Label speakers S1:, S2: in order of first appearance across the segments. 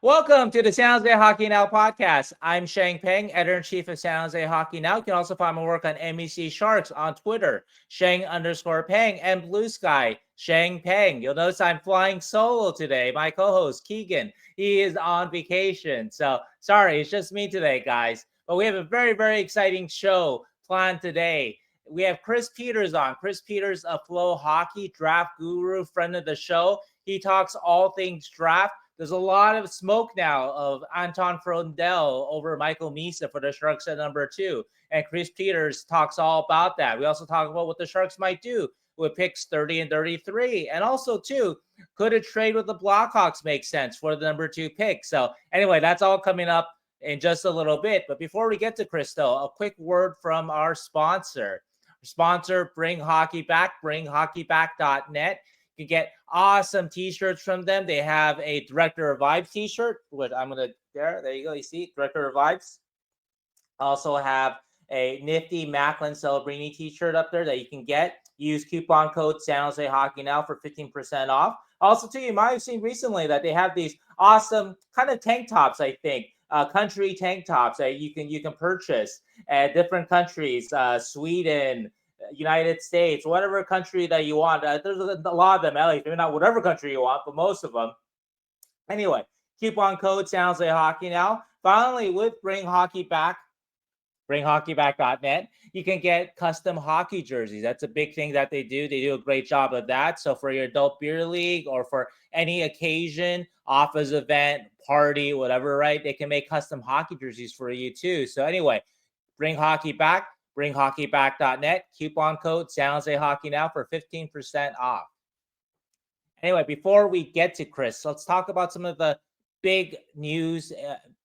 S1: Welcome to the San Jose Hockey Now podcast. I'm Sheng, editor-in-chief of San Jose Hockey Now. You can also find my work on MEC Sharks on Twitter, Sheng_Peng, and Blue Sky, Sheng Peng. You'll notice I'm flying solo today. My co-host, Keegan, he is on vacation. So, sorry, it's just me today, guys. But we have a very, very exciting show planned today. We have Chris Peters on. Chris Peters, a Flow Hockey draft guru, friend of the show. He talks all things draft. There's a lot of smoke now of Anton Frondell over Michael Misa for the Sharks at number 2. And Chris Peters talks all about that. We also talk about what the Sharks might do with picks 30 and 33. And also, too, could a trade with the Blackhawks make sense for the number 2 pick? So anyway, that's all coming up in just a little bit. But before we get to Chris, though, a quick word from our sponsor. Sponsor, Bring Hockey Back, bringhockeyback.net. You can get awesome t-shirts from them. They have a Director of Vibes t-shirt, which I'm going to, there you go. You see, Director of Vibes. Also have a nifty Macklin Celebrini t-shirt up there that you can get. Use coupon code San Jose Hockey Now for 15% off. Also, too, you might have seen recently that they have these awesome kind of tank tops, I think, country tank tops that you can purchase at different countries, Sweden, United States, whatever country that you want. There's a lot of them, at least, maybe not whatever country you want, but most of them. Anyway, coupon code San Jose Hockey Now. Finally, with Bring Hockey Back, bringhockeyback.net, you can get custom hockey jerseys. That's a big thing that they do. They do a great job of that. So for your adult beer league or for any occasion, office event, party, whatever, right? They can make custom hockey jerseys for you too. So anyway, Bring Hockey Back, bringhockeyback.net, coupon code San Jose Hockey Now for 15% off. Anyway, before we get to Chris, let's talk about some of the big news,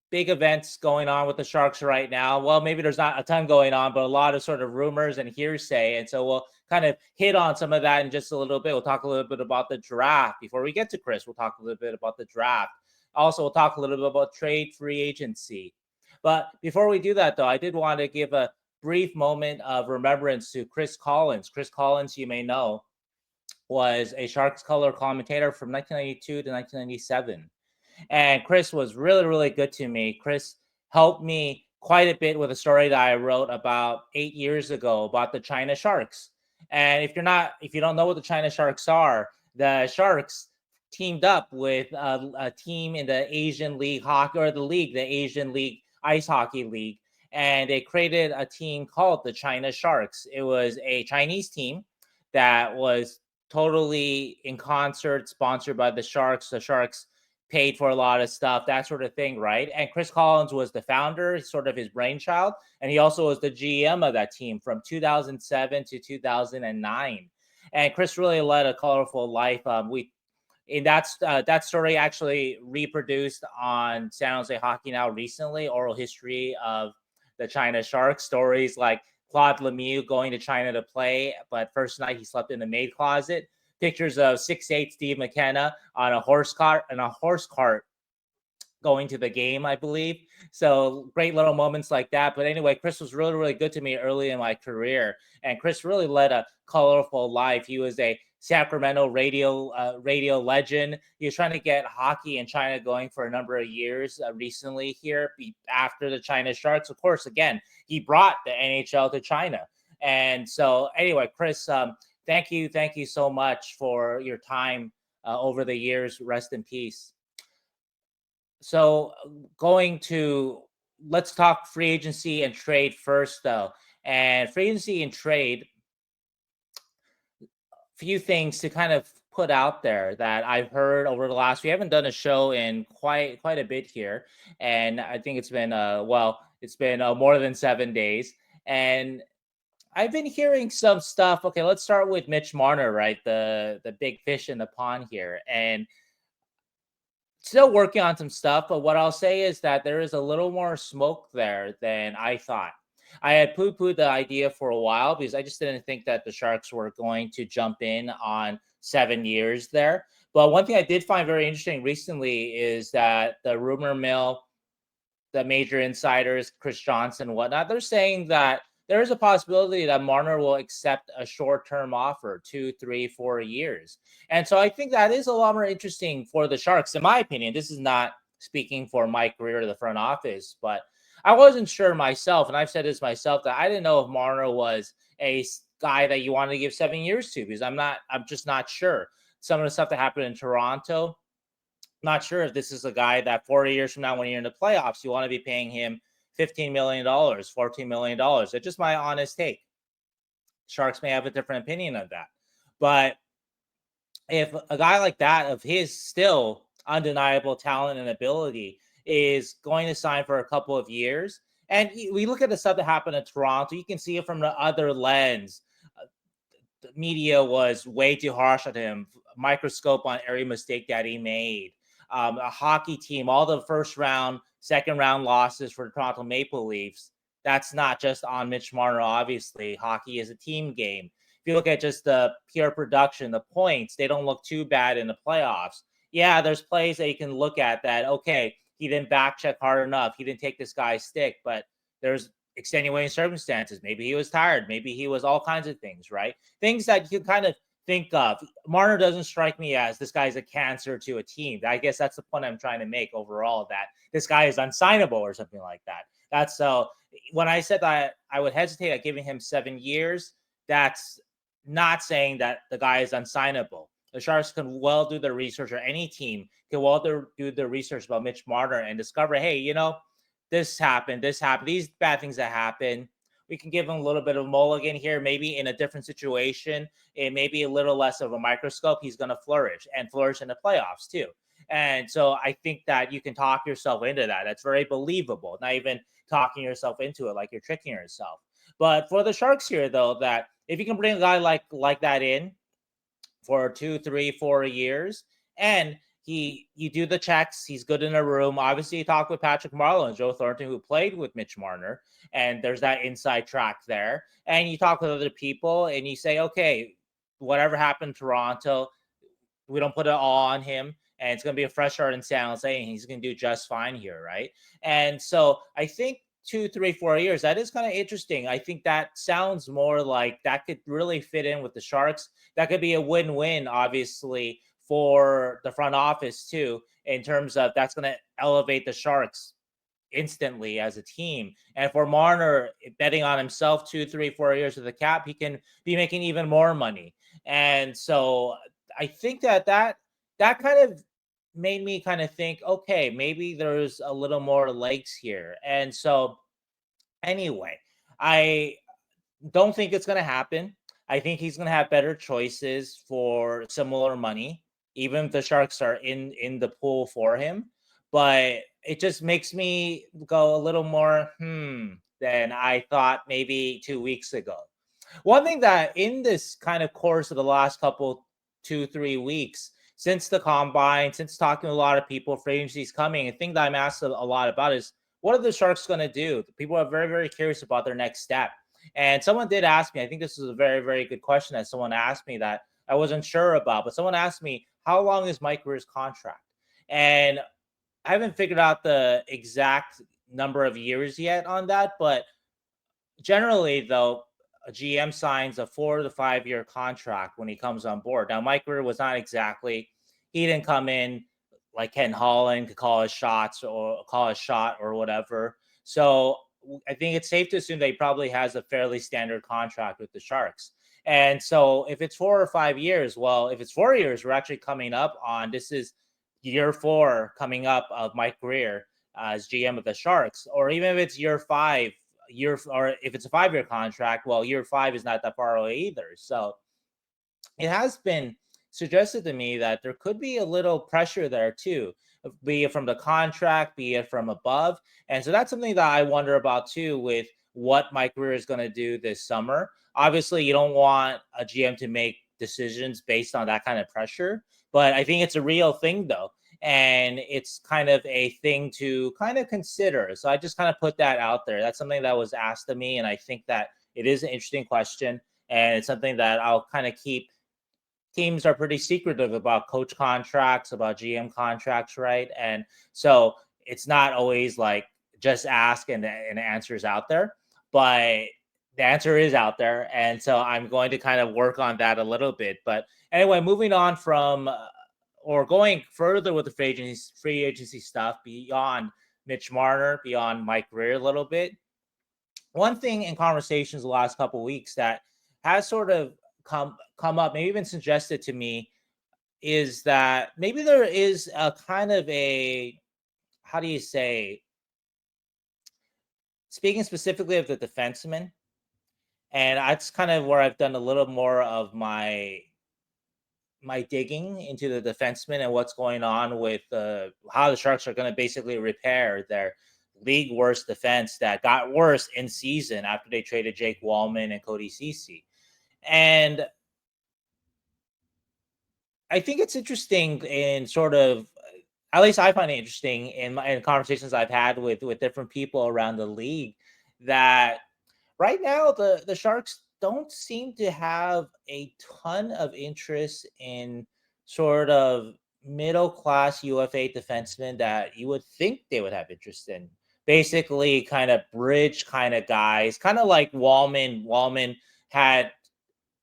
S1: big events going on with the Sharks right now. Well, maybe there's not a ton going on, but a lot of sort of rumors and hearsay. And so we'll kind of hit on some of that in just a little bit. We'll talk a little bit about the draft. Before we get to Chris, we'll talk a little bit about the draft. Also, we'll talk a little bit about trade free agency. But before we do that, though, I did want to give a brief moment of remembrance to Chris Collins. Chris Collins, you may know, was a Sharks color commentator from 1992 to 1997. And Chris was really, really good to me. Chris helped me quite a bit with a story that I wrote about 8 years ago about the China Sharks. And if you don't know what the China Sharks are, the Sharks teamed up with a team in the Asian League Hockey, or the Asian League Ice Hockey League. And they created a team called the China Sharks. It was a Chinese team that was totally in concert, sponsored by the Sharks. The Sharks paid for a lot of stuff, that sort of thing, right? And Chris Collins was the founder, sort of his brainchild, and he also was the GM of that team from 2007 to 2009. And Chris really led a colorful life. That story actually reproduced on San Jose Hockey Now recently, oral history of the China Sharks, stories like Claude Lemieux going to China to play, but first night he slept in the maid closet. Pictures of 6'8" Steve McKenna on a horse cart going to the game, I believe. So great little moments like that. But anyway, Chris was really, really good to me early in my career. And Chris really led a colorful life. He was a Sacramento radio legend. He was trying to get hockey in China going for a number of years recently here after the China Sharks. Of course, again, he brought the NHL to China. And so anyway, Chris, thank you so much for your time over the years. Rest in peace. So let's talk free agency and trade first, though. And free agency and trade, few things to kind of put out there that I've heard over the last. We haven't done a show in quite a bit here, and I think it's been more than 7 days, and I've been hearing some stuff. Okay, let's start with Mitch Marner, right? The big fish in the pond here, and still working on some stuff. But what I'll say is that there is a little more smoke there than I thought. I had poo-pooed the idea for a while because I just didn't think that the Sharks were going to jump in on 7 years there. But one thing I did find very interesting recently is that the rumor mill, the major insiders, Chris Johnson and whatnot, they're saying that there is a possibility that Marner will accept a short-term offer, 2, 3, 4 years. And so I think that is a lot more interesting for the Sharks, in my opinion. This is not speaking for Mike Grier, the front office. But I wasn't sure myself, and I've said this myself, that I didn't know if Marner was a guy that you wanted to give 7 years to, because I'm just not sure. Some of the stuff that happened in Toronto, not sure if this is a guy that 40 years from now, when you're in the playoffs, you want to be paying him $15 million, $14 million. That's just my honest take. Sharks may have a different opinion of that. But if a guy like that, of his still undeniable talent and ability, is going to sign for a couple of years, and we look at the stuff that happened in Toronto, you can see it from the other lens. The media was way too harsh on him, microscope on every mistake that he made. A hockey team, all the first round, second round losses for the Toronto Maple Leafs, that's not just on Mitch Marner, obviously. Hockey is a team game. If you look at just the pure production, the points, they don't look too bad in the playoffs. Yeah, there's plays that you can look at that, okay, he didn't back check hard enough. He didn't take this guy's stick, but there's extenuating circumstances. Maybe he was tired. Maybe he was all kinds of things, right? Things that you can kind of think of. Marner doesn't strike me as this guy's a cancer to a team. I guess that's the point I'm trying to make overall, that this guy is unsignable or something like that. That's so when I said that I would hesitate at giving him 7 years, that's not saying that the guy is unsignable. The Sharks can well do their research, or any team can well do the research about Mitch Marner and discover, hey, this happened, these bad things that happen. We can give him a little bit of a mulligan here, maybe in a different situation, and maybe a little less of a microscope. He's going to flourish in the playoffs too. And so I think that you can talk yourself into that. That's very believable. Not even talking yourself into it like you're tricking yourself. But for the Sharks here, though, that if you can bring a guy like that in for 2, 3, 4 years, and you do the checks, he's good in a room. Obviously, you talk with Patrick Marleau and Joe Thornton, who played with Mitch Marner, and there's that inside track there. And you talk with other people, and you say, okay, whatever happened in Toronto, we don't put it all on him, and it's going to be a fresh start in San Jose, and he's going to do just fine here, right? And so I think 2, 3, 4 years, that is kind of interesting. I think that sounds more like that could really fit in with the Sharks. That could be a win-win, obviously, for the front office too, in terms of that's going to elevate the Sharks instantly as a team. And for Marner, betting on himself 2, 3, 4 years of the cap, he can be making even more money. And so I think that kind of made me kind of think, okay, maybe there's a little more legs here. And so anyway, I don't think it's going to happen. I think he's going to have better choices for similar money, even if the Sharks are in the pool for him. But it just makes me go a little more than I thought maybe 2 weeks ago. One thing that in this kind of course of the last couple 2, 3 weeks, since the combine, since talking to a lot of people, free agency's coming, a thing that I'm asked a lot about is, what are the Sharks going to do? People are very, very curious about their next step. And someone did ask me, I think this is a very, very good question that someone asked me that I wasn't sure about, but someone asked me, how long is Mike Grier's contract? And I haven't figured out the exact number of years yet on that, but generally, though, a GM signs a 4 to 5 year contract when he comes on board. Now, Mike Grier was not exactly, he didn't come in like Ken Holland to call his shots or call a shot or whatever. So I think it's safe to assume that he probably has a fairly standard contract with the Sharks. And so if it's 4 or 5 years, well, if it's 4 years, we're actually coming up on, this is year 4 coming up of Mike Grier as GM of the Sharks. Or even if it's year 5, or if it's a 5-year contract, well, year 5 is not that far away either. So it has been suggested to me that there could be a little pressure there too, be it from the contract, be it from above. And so that's something that I wonder about too, with what Mike Grier is going to do this summer. Obviously, you don't want a GM to make decisions based on that kind of pressure, but I think it's a real thing though. And it's kind of a thing to kind of consider. So I just kind of put that out there. That's something that was asked of me. And I think that it is an interesting question. And it's something that I'll kind of keep. Teams are pretty secretive about coach contracts, about GM contracts, right? And so it's not always like just ask and the answer is out there. But the answer is out there. And so I'm going to kind of work on that a little bit. But anyway, moving on from or going further with the free agency stuff beyond Mitch Marner, beyond Mike Grier a little bit. One thing in conversations the last couple of weeks that has sort of come up, maybe even suggested to me, is that maybe there is a kind of a, how do you say, speaking specifically of the defenseman, and that's kind of where I've done a little more of my digging into the defenseman and what's going on with how the Sharks are going to basically repair their league worst defense that got worse in season after they traded Jake Wallman and Cody Ceci. And I think it's interesting in sort of, at least I find it interesting in conversations I've had with different people around the league, that right now the Sharks don't seem to have a ton of interest in sort of middle class UFA defensemen that you would think they would have interest in. Basically, kind of bridge kind of guys, kind of like Wallman. Wallman had,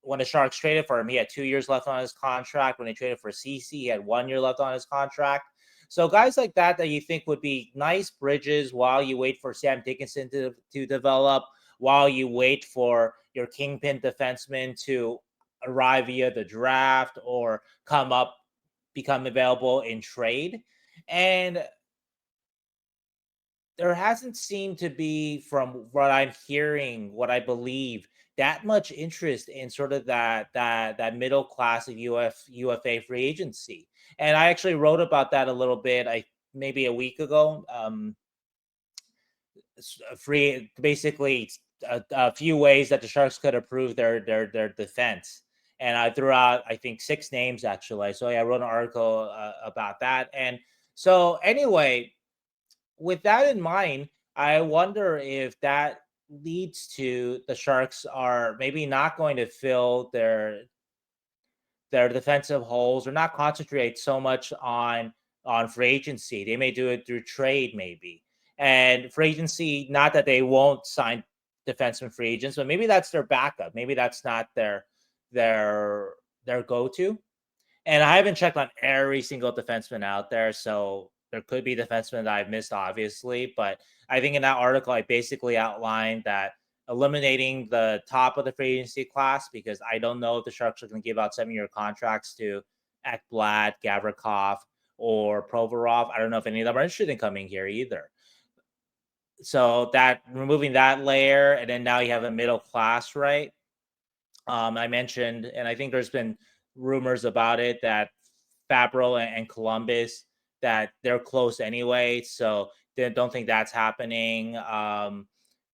S1: when the Sharks traded for him, he had 2 years left on his contract. When they traded for CC, he had 1 year left on his contract. So guys like that you think would be nice bridges while you wait for Sam Dickinson to develop, while you wait for your kingpin defenseman to arrive via the draft or become available in trade. And there hasn't seemed to be, from what I'm hearing, what I believe, that much interest in sort of that middle class of UFA free agency. And I actually wrote about that a little bit, maybe a week ago. Free, basically a few ways that the Sharks could improve their defense. And I threw out, I think, 6 names actually. So I wrote an article about that. And so anyway, with that in mind, I wonder if that leads to the Sharks are maybe not going to fill their defensive holes, or not concentrate so much on free agency. They may do it through trade, maybe. And free agency, not that they won't sign defenseman free agents, but maybe that's their backup. Maybe that's not their go-to. And I haven't checked on every single defenseman out there, so there could be defensemen that I've missed, obviously. But I think in that article, I basically outlined that eliminating the top of the free agency class, because I don't know if the Sharks are going to give out 7-year contracts to Ekblad, Gavrikov, or Provorov. I don't know if any of them are interested in coming here either. So that, removing that layer, and then now you have a middle class, right? I mentioned, and I think there's been rumors about it, that Fabro and Columbus, that they're close anyway, so they don't think that's happening.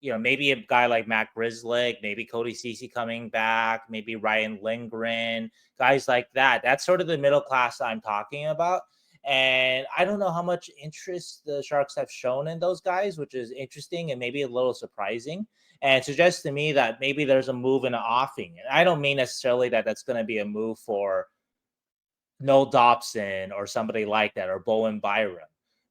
S1: Maybe a guy like Matt Grzelcyk, maybe Cody Ceci coming back, maybe Ryan Lindgren, guys like that. That's sort of the middle class I'm talking about. And I don't know how much interest the Sharks have shown in those guys, which is interesting and maybe a little surprising. And it suggests to me that maybe there's a move in an offing. And I don't mean necessarily that that's going to be a move for Noel Dobson or somebody like that, or Bowen Byram,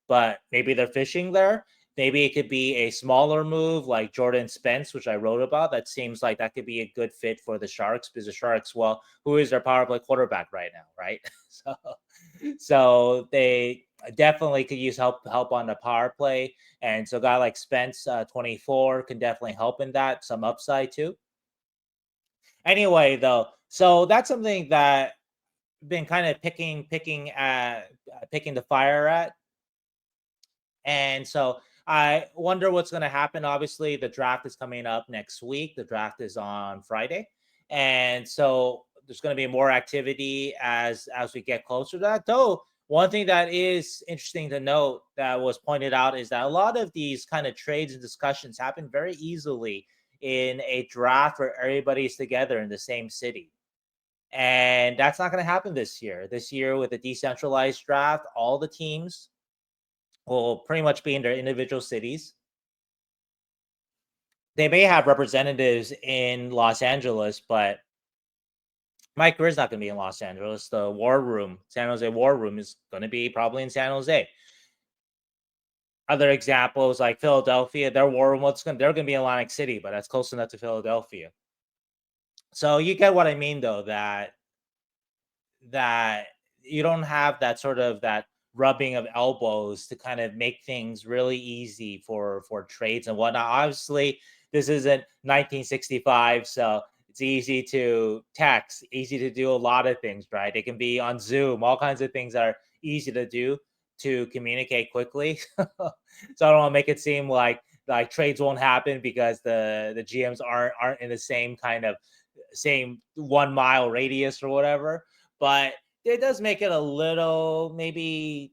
S1: but maybe they're fishing there. Maybe it could be a smaller move like Jordan Spence, which I wrote about. That seems like that could be a good fit for the Sharks, because the Sharks, well, who is their power play quarterback right now, right? So they definitely could use help on the power play. And so a guy like Spence, 24, can definitely help in that, some upside too. Anyway, though, so that's something that been kind of picking the fire at. And so I wonder what's going to happen. Obviously, the draft is coming up next week. The draft is on Friday. And so there's going to be more activity as we get closer to that. Though, one thing that is interesting to note that was pointed out is that a lot of these kind of trades and discussions happen very easily in a draft where everybody's together in the same city. And that's not going to happen this year. This year, with a decentralized draft, all the teams will pretty much be in their individual cities. They may have representatives in Los Angeles, but Mike Grier is not going to be in Los Angeles. The War Room, San Jose War Room, is going to be probably in San Jose. Other examples like Philadelphia, their War Room, they're going to be in Atlantic City, but that's close enough to Philadelphia. So you get what I mean, though, that you don't have that sort of that rubbing of elbows to kind of make things really easy for trades and whatnot. Obviously, this isn't 1965, so it's easy to text, easy to do a lot of things, right? It can be on Zoom, all kinds of things that are easy to do to communicate quickly. So I don't want to make it seem like trades won't happen because the GMs aren't in the same kind of same 1 mile radius or whatever. But it does make it a little maybe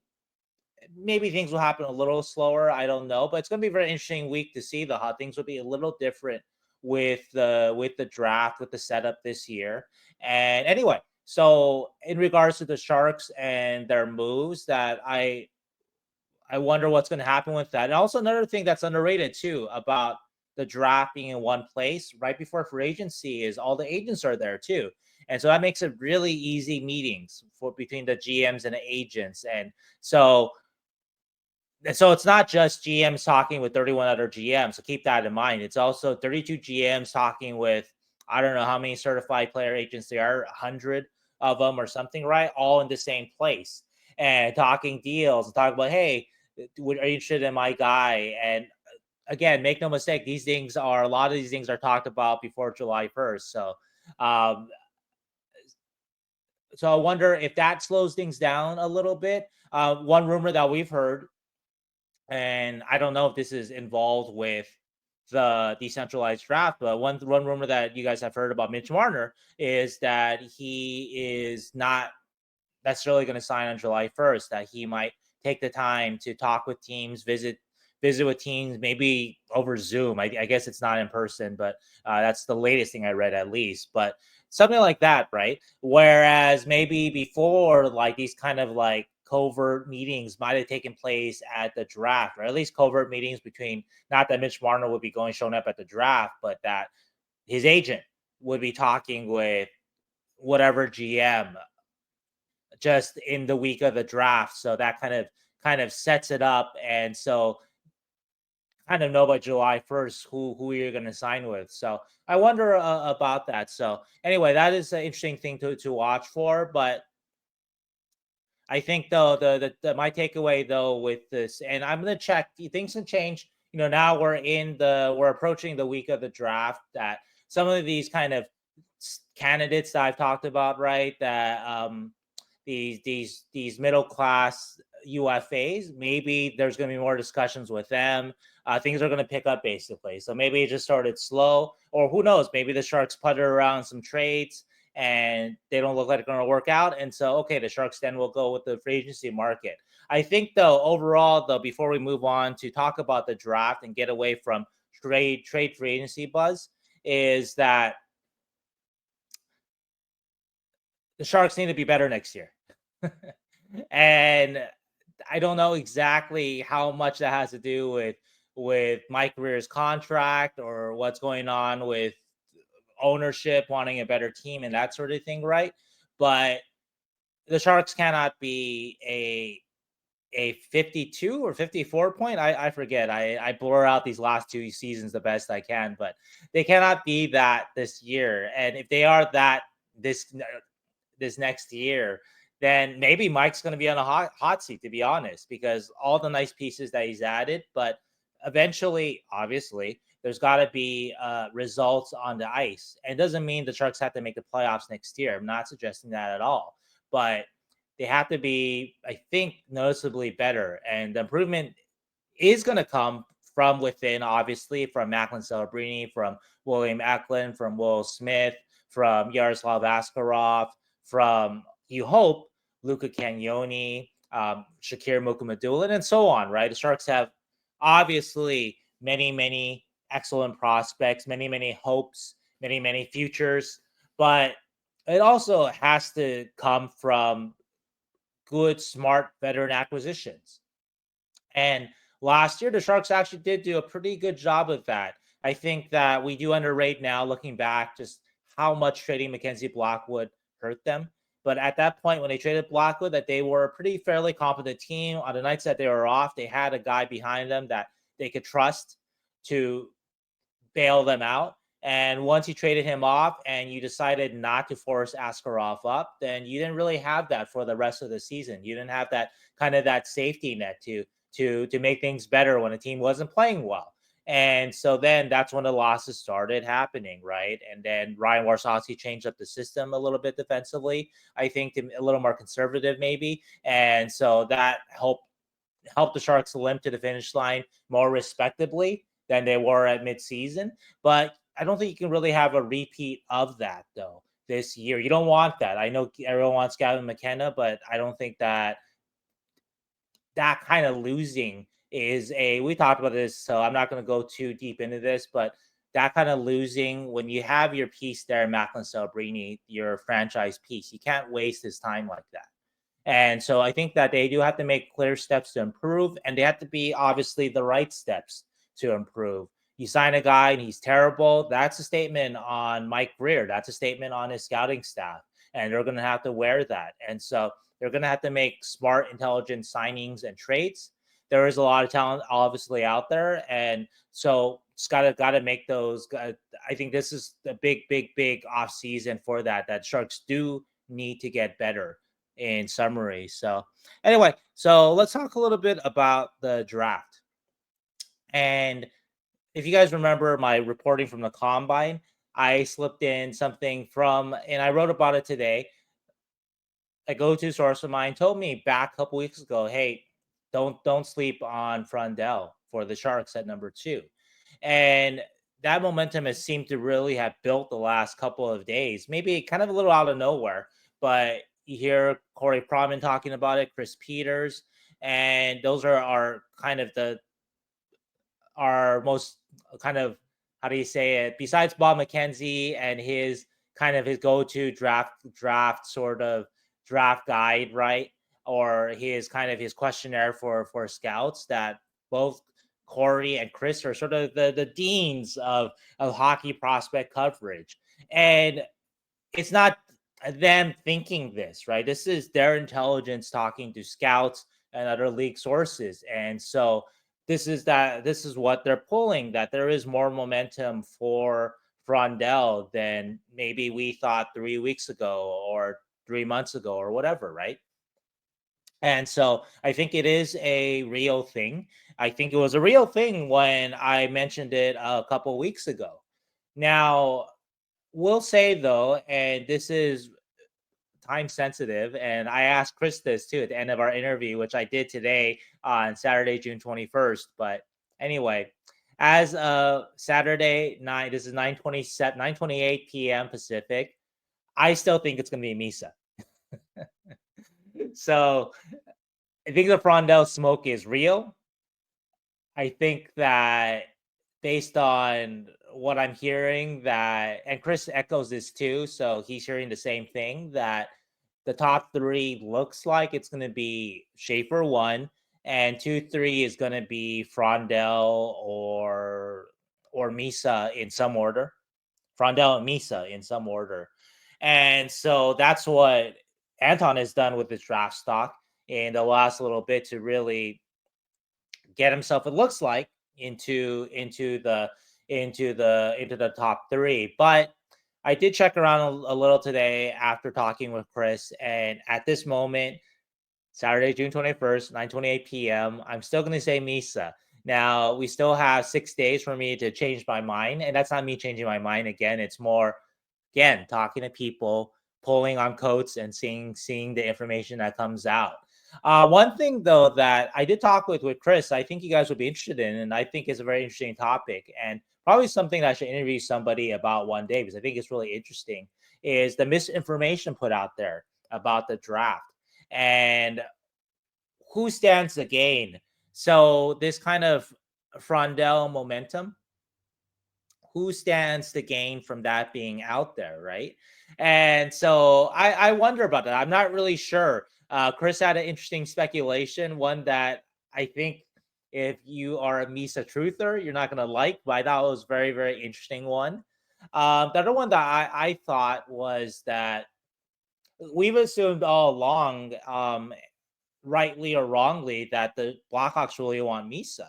S1: things will happen a little slower. I don't know, but it's going to be a very interesting week to see the how things will be a little different with the draft with the setup this year. And anyway, so in regards to the Sharks and their moves, that I wonder what's going to happen with that. And also another thing that's underrated too about the draft being in one place right before free agency is all the agents are there too. And so that makes it really easy meetings for between the GMs and the agents. And so it's not just GMs talking with 31 other GMs. So keep that in mind. It's also 32 GMs talking with, I don't know how many certified player agents there are, 100 of them or something, right? All in the same place and talking deals and talking about, hey, are you interested in my guy? And again, make no mistake, a lot of these things are talked about before July 1st. Um, so I wonder if that slows things down a little bit. One rumor that we've heard, and I don't know if this is involved with the decentralized draft, but one rumor that you guys have heard about Mitch Marner is that he is not necessarily going to sign on July 1st, that he might take the time to talk with teams, visit with teams, maybe over Zoom. I guess it's not in person, but that's the latest thing I read at least. But something like that, right? Whereas maybe before, like these kind of like covert meetings might have taken place at the draft, or at least covert meetings between, not that Mitch Marner would be showing up at the draft, but that his agent would be talking with whatever GM just in the week of the draft. So that kind of sets it up. And so kind of know by July 1st who you're going to sign with. So I wonder about that. So anyway, that is an interesting thing to watch for. But I think though my takeaway though with this, and I'm gonna check, things can change. Now we're approaching the week of the draft. That some of these kind of candidates that I've talked about, right? That these middle class UFAs, maybe there's gonna be more discussions with them. Things are gonna pick up basically. So maybe it just started slow, or who knows? Maybe the Sharks putter around some trades and they don't look like they're going to work out. And so, okay, the Sharks then will go with the free agency market. I think, though, overall, though, before we move on to talk about the draft and get away from trade free agency buzz, is that the Sharks need to be better next year. And I don't know exactly how much that has to do with Mike Grier's contract or what's going on with ownership wanting a better team and that sort of thing, right? But the Sharks cannot be a 52 or 54 point. I forget. I blur out these last two seasons the best I can, but they cannot be that this year. And if they are that this next year, then maybe Mike's going to be on a hot seat, to be honest, because all the nice pieces that he's added, but eventually, obviously, there's got to be results on the ice. And it doesn't mean the Sharks have to make the playoffs next year. I'm not suggesting that at all, but they have to be, I think, noticeably better. And the improvement is going to come from within, obviously, from Macklin Celebrini, from William Eklund, from Will Smith, from Yaroslav Askarov, from, you hope, Luca Cagnoni, Shakir Mukhamadullin, and so on, right? The Sharks have obviously many, many excellent prospects, many, many hopes, many, many futures, but it also has to come from good, smart veteran acquisitions. And last year, the Sharks actually did do a pretty good job of that. I think that we do underrate now, looking back, just how much trading Mackenzie Blackwood hurt them. But at that point, when they traded Blackwood, that they were a pretty fairly competent team. On the nights that they were off, they had a guy behind them that they could trust to bail them out. And once you traded him off and you decided not to force Askarov up, then you didn't really have that for the rest of the season. You didn't have that kind of that safety net to make things better when a team wasn't playing well. And so then that's when the losses started happening, right? And then Ryan Warsawski changed up the system a little bit defensively, I think, to a little more conservative maybe. And so that helped the Sharks limp to the finish line more respectably than they were at midseason. But I don't think you can really have a repeat of that though this year. You don't want that. I know everyone wants Gavin McKenna, but I don't think that kind of losing is a. We talked about this, so I'm not going to go too deep into this, but that kind of losing when you have your piece there, Macklin Celebrini, your franchise piece, you can't waste his time like that. And so I think that they do have to make clear steps to improve, and they have to be obviously the right steps to improve. You sign a guy and he's terrible. That's a statement on Mike Grier. That's a statement on his scouting staff. And they're going to have to wear that. And so they're going to have to make smart, intelligent signings and trades. There is a lot of talent obviously out there. And so it's got to make those. I think this is the big off season for that Sharks do need to get better in summary. So anyway, so let's talk a little bit about the draft. And if you guys remember my reporting from the combine, I slipped in something from, and I wrote about it today. A go-to source of mine told me back a couple weeks ago, hey, don't sleep on Frondell for the Sharks at number 2. And that momentum has seemed to really have built the last couple of days, maybe kind of a little out of nowhere, but you hear Corey Pronman talking about it, Chris Peters, and those are kind of our most kind of, how do you say it, besides Bob McKenzie and his kind of his go-to draft sort of draft guide, right? Or his kind of his questionnaire for scouts, that both Corey and Chris are sort of the deans of hockey prospect coverage. And it's not them thinking this, right? This is their intelligence talking to scouts and other league sources. And so this is what they're pulling, that there is more momentum for Frondell than maybe we thought 3 weeks ago or 3 months ago or whatever, right? And so I think it is a real thing. I think it was a real thing when I mentioned it a couple weeks ago. Now, we'll say though, and this is time sensitive, and I asked Chris this too at the end of our interview, which I did today on Saturday, June 21st. But anyway, as Saturday night, this is 9:27, 9:28 p.m. Pacific. I still think it's going to be Misa. So I think the Frondell smoke is real. I think that based on what I'm hearing, that, and Chris echoes this too, so he's hearing the same thing, that the top 3 looks like it's going to be Schaefer 1, and 2-3 is going to be Frondell or Misa in some order. Frondell and Misa in some order. And so that's what Anton has done with his draft stock in the last little bit to really get himself, it looks like, into the top 3. But I did check around a little today after talking with Chris, and at this moment, Saturday, June 21st, 9:28 p.m., I'm still going to say Misa. Now, we still have 6 days for me to change my mind, and that's not me changing my mind again. It's more, again, talking to people, pulling on coats, and seeing the information that comes out. One thing though that I did talk with Chris, I think you guys would be interested in, and I think it's a very interesting topic, and probably something that I should interview somebody about one day because I think it's really interesting, is the misinformation put out there about the draft and who stands to gain. So this kind of Frondell momentum, who stands to gain from that being out there, right? And so I wonder about that. I'm not really sure. Chris had an interesting speculation, one that I think if you are a Misa truther, you're not going to like, but I thought it was very, very interesting one. The other one that I thought was that we've assumed all along, rightly or wrongly, that the Blackhawks really want Misa.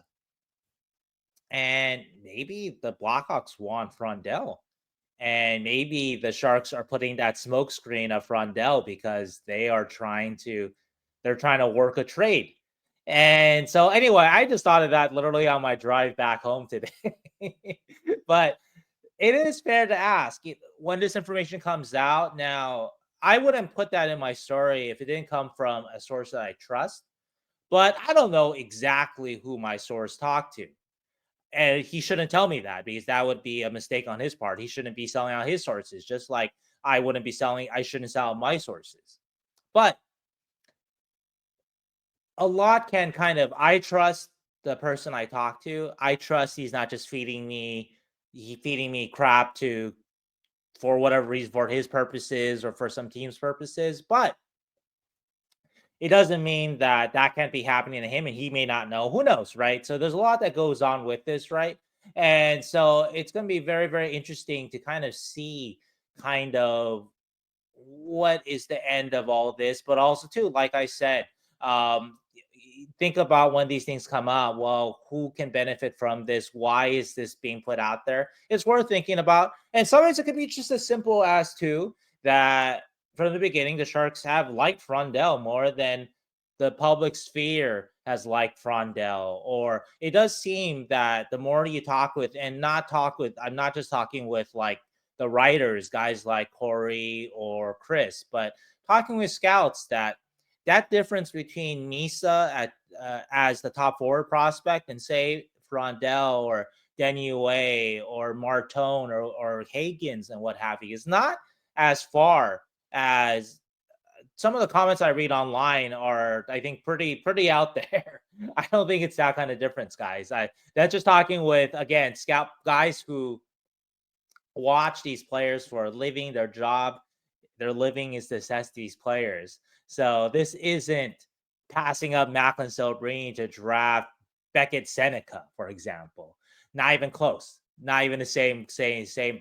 S1: And maybe the Blackhawks want Frondell. And maybe the Sharks are putting that smoke screen of Frondell because they're trying to work a trade. And so anyway, I just thought of that literally on my drive back home today. But it is fair to ask when this information comes out. Now, I wouldn't put that in my story if it didn't come from a source that I trust, but I don't know exactly who my source talked to. And he shouldn't tell me that because that would be a mistake on his part. He shouldn't be selling out his sources, just like I shouldn't sell out my sources. But a lot can kind of, I trust the person I talk to. I trust he's not just feeding me crap to, for whatever reason, for his purposes or for some team's purposes. But it doesn't mean that that can't be happening to him and he may not know. Who knows, right? So there's a lot that goes on with this, right? And so it's going to be very, very interesting to kind of see kind of what is the end of all this, but also too, like I said, think about when these things come up. Well, who can benefit from this? Why is this being put out there? It's worth thinking about. And sometimes it could be just as simple as to that from the beginning, the Sharks have liked Frondell more than the public sphere has liked Frondell. Or it does seem that the more you talk with, and not talk with, I'm not just talking with like the writers, guys like Corey or Chris, but talking with scouts, that difference between Misa as the top forward prospect and say Frondell or Denue or Martone or Hagens and what have you is not as far as some of the comments I read online are, I think, pretty out there. I don't think it's that kind of difference, guys. That's just talking with, again, scout guys who watch these players for a living. Their living is to assess these players. So this isn't passing up Macklin Celebrini to draft Beckett Seneca, for example. Not even close. Not even the same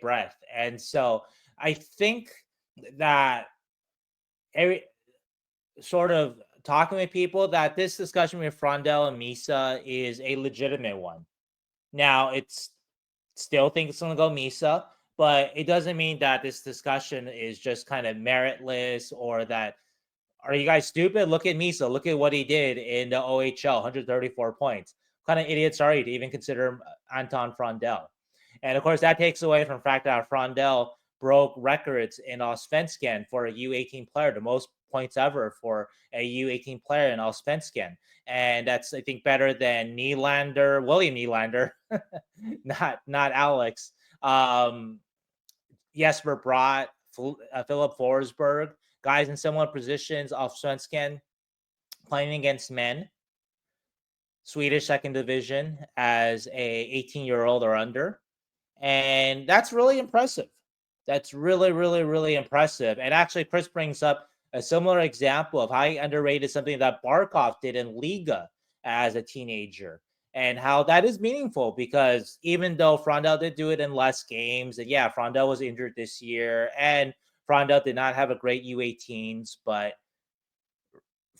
S1: breath. And so I think that every sort of talking with people that this discussion with Frondell and Misa is a legitimate one. Now it's still think it's going to go Misa, but it doesn't mean that this discussion is just kind of meritless or that are you guys stupid? Look at Misa. Look at what he did in the OHL, 134 points. What kind of idiots are you to even consider Anton Frondell? And of course, that takes away from the fact that Frondell broke records in Allsvenskan for a U18 player, the most points ever for a U18 player in Allsvenskan. And that's, I think, better than William Nylander, not Alex. Jesper Bratt, Philip Forsberg, guys in similar positions off Svensken playing against men, Swedish second division as a 18-year-old or under. And that's really impressive. That's really, really, really impressive. And actually, Chris brings up a similar example of how he underrated something that Barkov did in Liga as a teenager and how that is meaningful because even though Frondell did do it in less games, and yeah, Frondell was injured this year and Frondell did not have a great U18s, but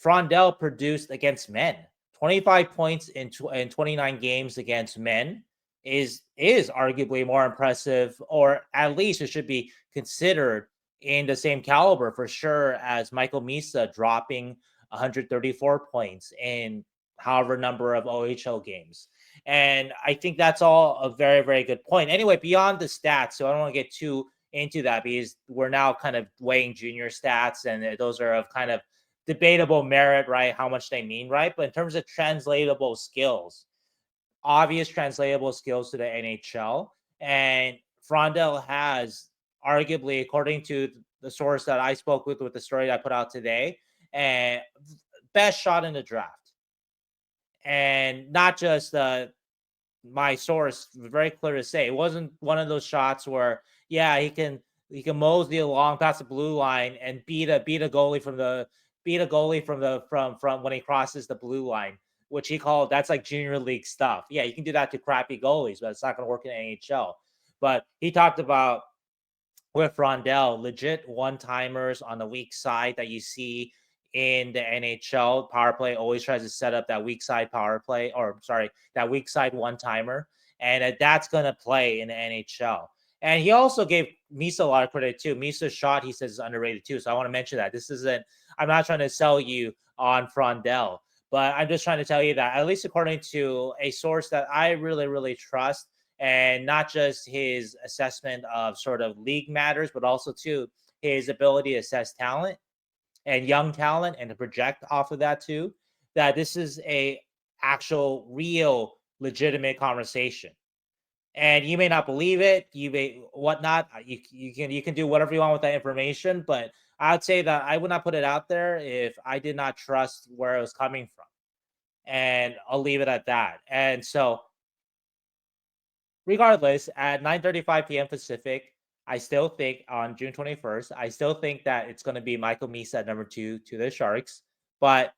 S1: Frondell produced against men. 25 points in 29 games against men is arguably more impressive, or at least it should be considered in the same caliber for sure as Michael Misa dropping 134 points in however number of OHL games. And I think that's all a very, very good point. Anyway, beyond the stats, so I don't want to get too into that because we're now kind of weighing junior stats and those are of kind of debatable merit, right? How much they mean, right? But in terms of translatable skills, obvious translatable skills to the NHL, and Frondell has arguably, according to the source that I spoke with the story that I put out today, and best shot in the draft. And not just my source, very clear to say, it wasn't one of those shots where, yeah, he can mosey along past the blue line and beat a goalie from when he crosses the blue line, which he called that's like junior league stuff. Yeah, you can do that to crappy goalies, but it's not going to work in the NHL. But he talked about with Frondell, legit one-timers on the weak side that you see in the NHL. Power play always tries to set up that weak side power play, or sorry, that weak side one-timer. and that's going to play in the NHL. And he also gave Misa a lot of credit too. Misa's shot, he says, is underrated too. So I want to mention that. This isn't, I'm not trying to sell you on Frondell, but I'm just trying to tell you that, at least according to a source that I really, really trust, and not just his assessment of sort of league matters, but also too his ability to assess talent and young talent and to project off of that too, that this is a actual real legitimate conversation. And you may not believe it, you may whatnot. You can do whatever you want with that information, but I would say that I would not put it out there if I did not trust where it was coming from. And I'll leave it at that. And so, regardless, at 9:35 p.m. Pacific, I still think on June 21st, I still think that it's going to be Michael Misa at number 2 to the Sharks. But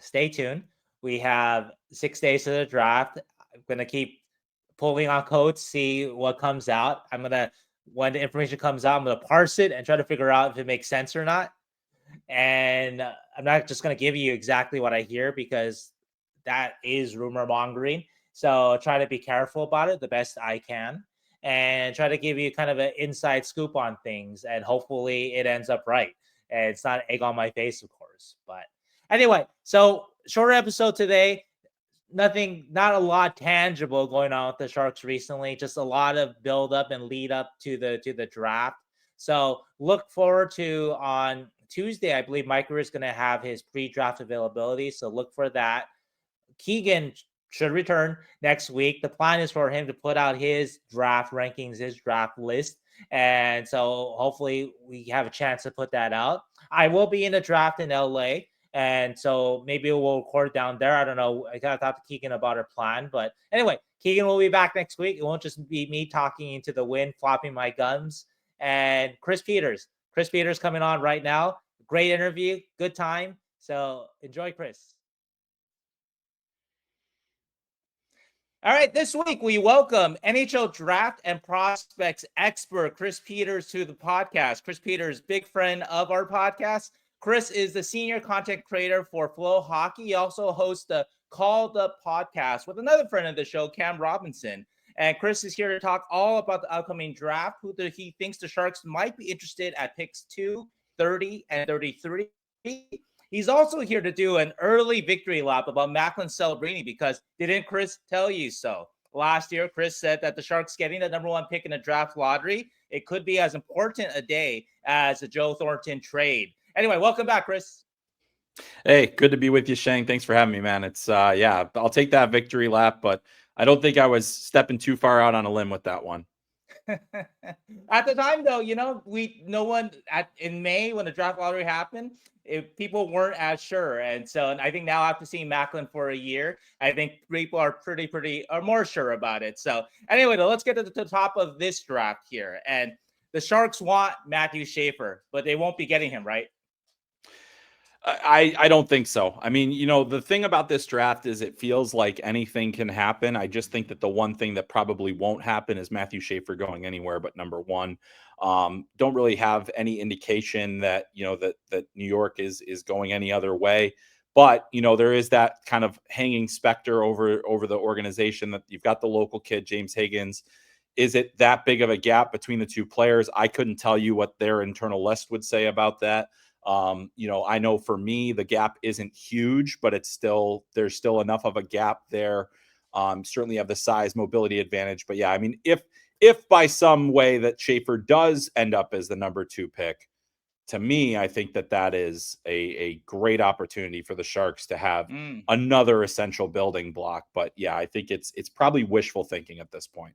S1: stay tuned. We have 6 days to the draft. I'm going to keep pulling on codes, see what comes out. When the information comes out, I'm going to parse it and try to figure out if it makes sense or not. And I'm not just going to give you exactly what I hear, because that is rumor mongering. So try to be careful about it the best I can, and try to give you kind of an inside scoop on things. And hopefully it ends up right. And it's not egg on my face, of course. But anyway, so shorter episode today. Not a lot tangible going on with the Sharks recently. Just a lot of build up and lead up to the draft. So look forward to on Tuesday. I believe Mike Grier is going to have his pre-draft availability. So look for that. Keegan should return next week. The plan is for him to put out his draft rankings, his draft list. And so hopefully we have a chance to put that out. I will be in the draft in LA. And so maybe we'll record down there. I don't know. I got to talk to Keegan about our plan. But anyway, Keegan will be back next week. It won't just be me talking into the wind, flopping my gums. And Chris Peters coming on right now. Great interview. Good time. So enjoy, Chris. All right, this week we welcome NHL draft and prospects expert Chris Peters to the podcast. Chris Peters, big friend of our podcast. Chris is the senior content creator for Flow Hockey. He also hosts the Called Up podcast with another friend of the show, Cam Robinson. And Chris is here to talk all about the upcoming draft, who he thinks the Sharks might be interested at picks 2, 30, and 33. He's also here to do an early victory lap about Macklin Celebrini, because didn't Chris tell you so? Last year, Chris said that the Sharks getting the number 1 pick in the draft lottery, it could be as important a day as the Joe Thornton trade. Anyway, welcome back, Chris.
S2: Hey, good to be with you, Sheng. Thanks for having me, man. It's yeah, I'll take that victory lap, but I don't think I was stepping too far out on a limb with that one.
S1: At the time, though, in May when the draft lottery happened, people weren't as sure. And I think now after seeing Macklin for a year, I think people are are more sure about it. So anyway, let's get to the top of this draft here. And the Sharks want Matthew Schaefer, but they won't be getting him, right?
S2: I don't think so. I mean, the thing about this draft is it feels like anything can happen. I just think that the one thing that probably won't happen is Matthew Schaefer going anywhere but number 1. Don't really have any indication that, that New York is going any other way. But, there is that kind of hanging specter over the organization that you've got the local kid, James Higgins. Is it that big of a gap between the two players? I couldn't tell you what their internal list would say about that. I know for me, the gap isn't huge, but there's still enough of a gap there. Certainly have the size mobility advantage, but yeah, I mean, if by some way that Schaefer does end up as the number 2 pick, to me, I think that is a great opportunity for the Sharks to have another essential building block. But yeah, I think it's probably wishful thinking at this point.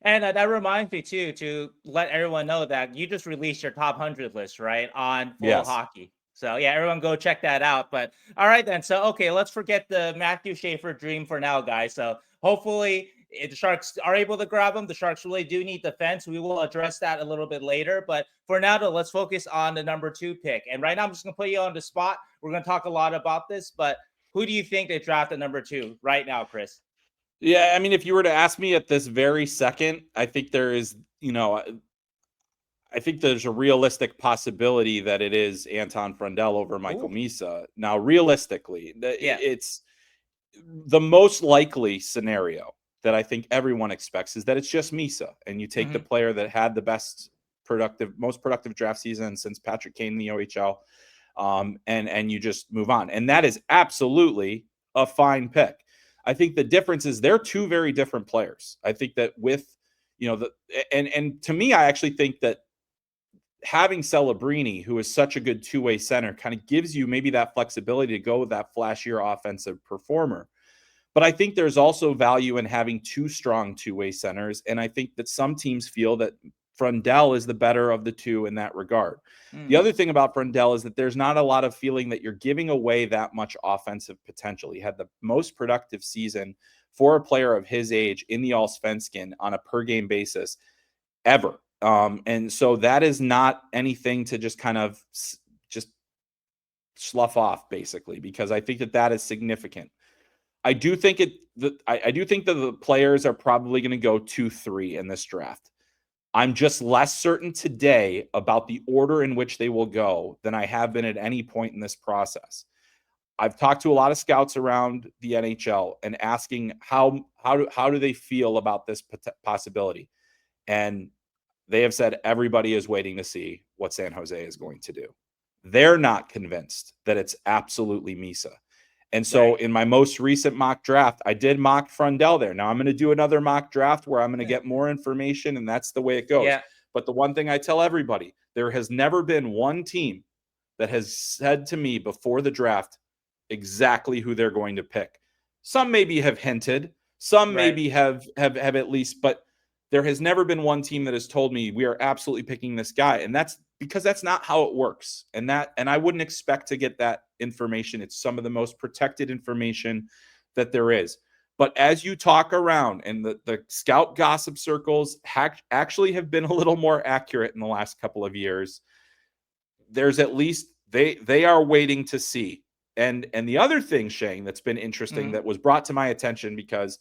S1: And that reminds me, too, to let everyone know that you just released your top 100 list, right, on Full Hockey. So, yeah, everyone go check that out. But, all right, then. So, okay, let's forget the Matthew Schaefer dream for now, guys. So, hopefully, if the Sharks are able to grab him, the Sharks really do need defense. We will address that a little bit later. But for now, though, let's focus on the number 2 pick. And right now, I'm just going to put you on the spot. We're going to talk a lot about this. But who do you think they draft at number 2 right now, Chris?
S2: Yeah, I mean, if you were to ask me at this very second, I think there is, I think there's a realistic possibility that it is Anton Frondell over Michael Misa. Now, realistically, it's the most likely scenario. that I think everyone expects is that it's just Misa, and you take the player that had the most productive draft season since Patrick Kane in the OHL, and you just move on. And that is absolutely a fine pick. I think the difference is they're two very different players. I think that with, and to me, I actually think that having Celebrini, who is such a good two-way center, kind of gives you maybe that flexibility to go with that flashier offensive performer. But I think there's also value in having two strong two-way centers. And I think that some teams feel that Frondell is the better of the two in that regard. The other thing about Frondell is that there's not a lot of feeling that you're giving away that much offensive potential. He had the most productive season for a player of his age in the Allsvenskan on a per game basis ever. And so that is not anything to just kind of just slough off, basically, because I think that is significant. I do think I do think that the players are probably going to go 2-3 in this draft. I'm just less certain today about the order in which they will go than I have been at any point in this process. I've talked to a lot of scouts around the NHL and asking how do they feel about this possibility, and they have said everybody is waiting to see what San Jose is going to do. They're not convinced that it's absolutely Misa. And so in my most recent mock draft, I did mock Frondell there. Now I'm going to do another mock draft where I'm going to get more information, and that's the way it goes.
S1: Yeah.
S2: But the one thing I tell everybody, there has never been one team that has said to me before the draft exactly who they're going to pick. Some maybe have hinted, some maybe have at least, but there has never been one team that has told me we are absolutely picking this guy. And that's because that's not how it works. And I wouldn't expect to get that information. It's some of the most protected information that there is. But as you talk around, and the scout gossip circles actually have been a little more accurate in the last couple of years, there's at least they are waiting to see. And the other thing, Sheng, that's been interesting that was brought to my attention, because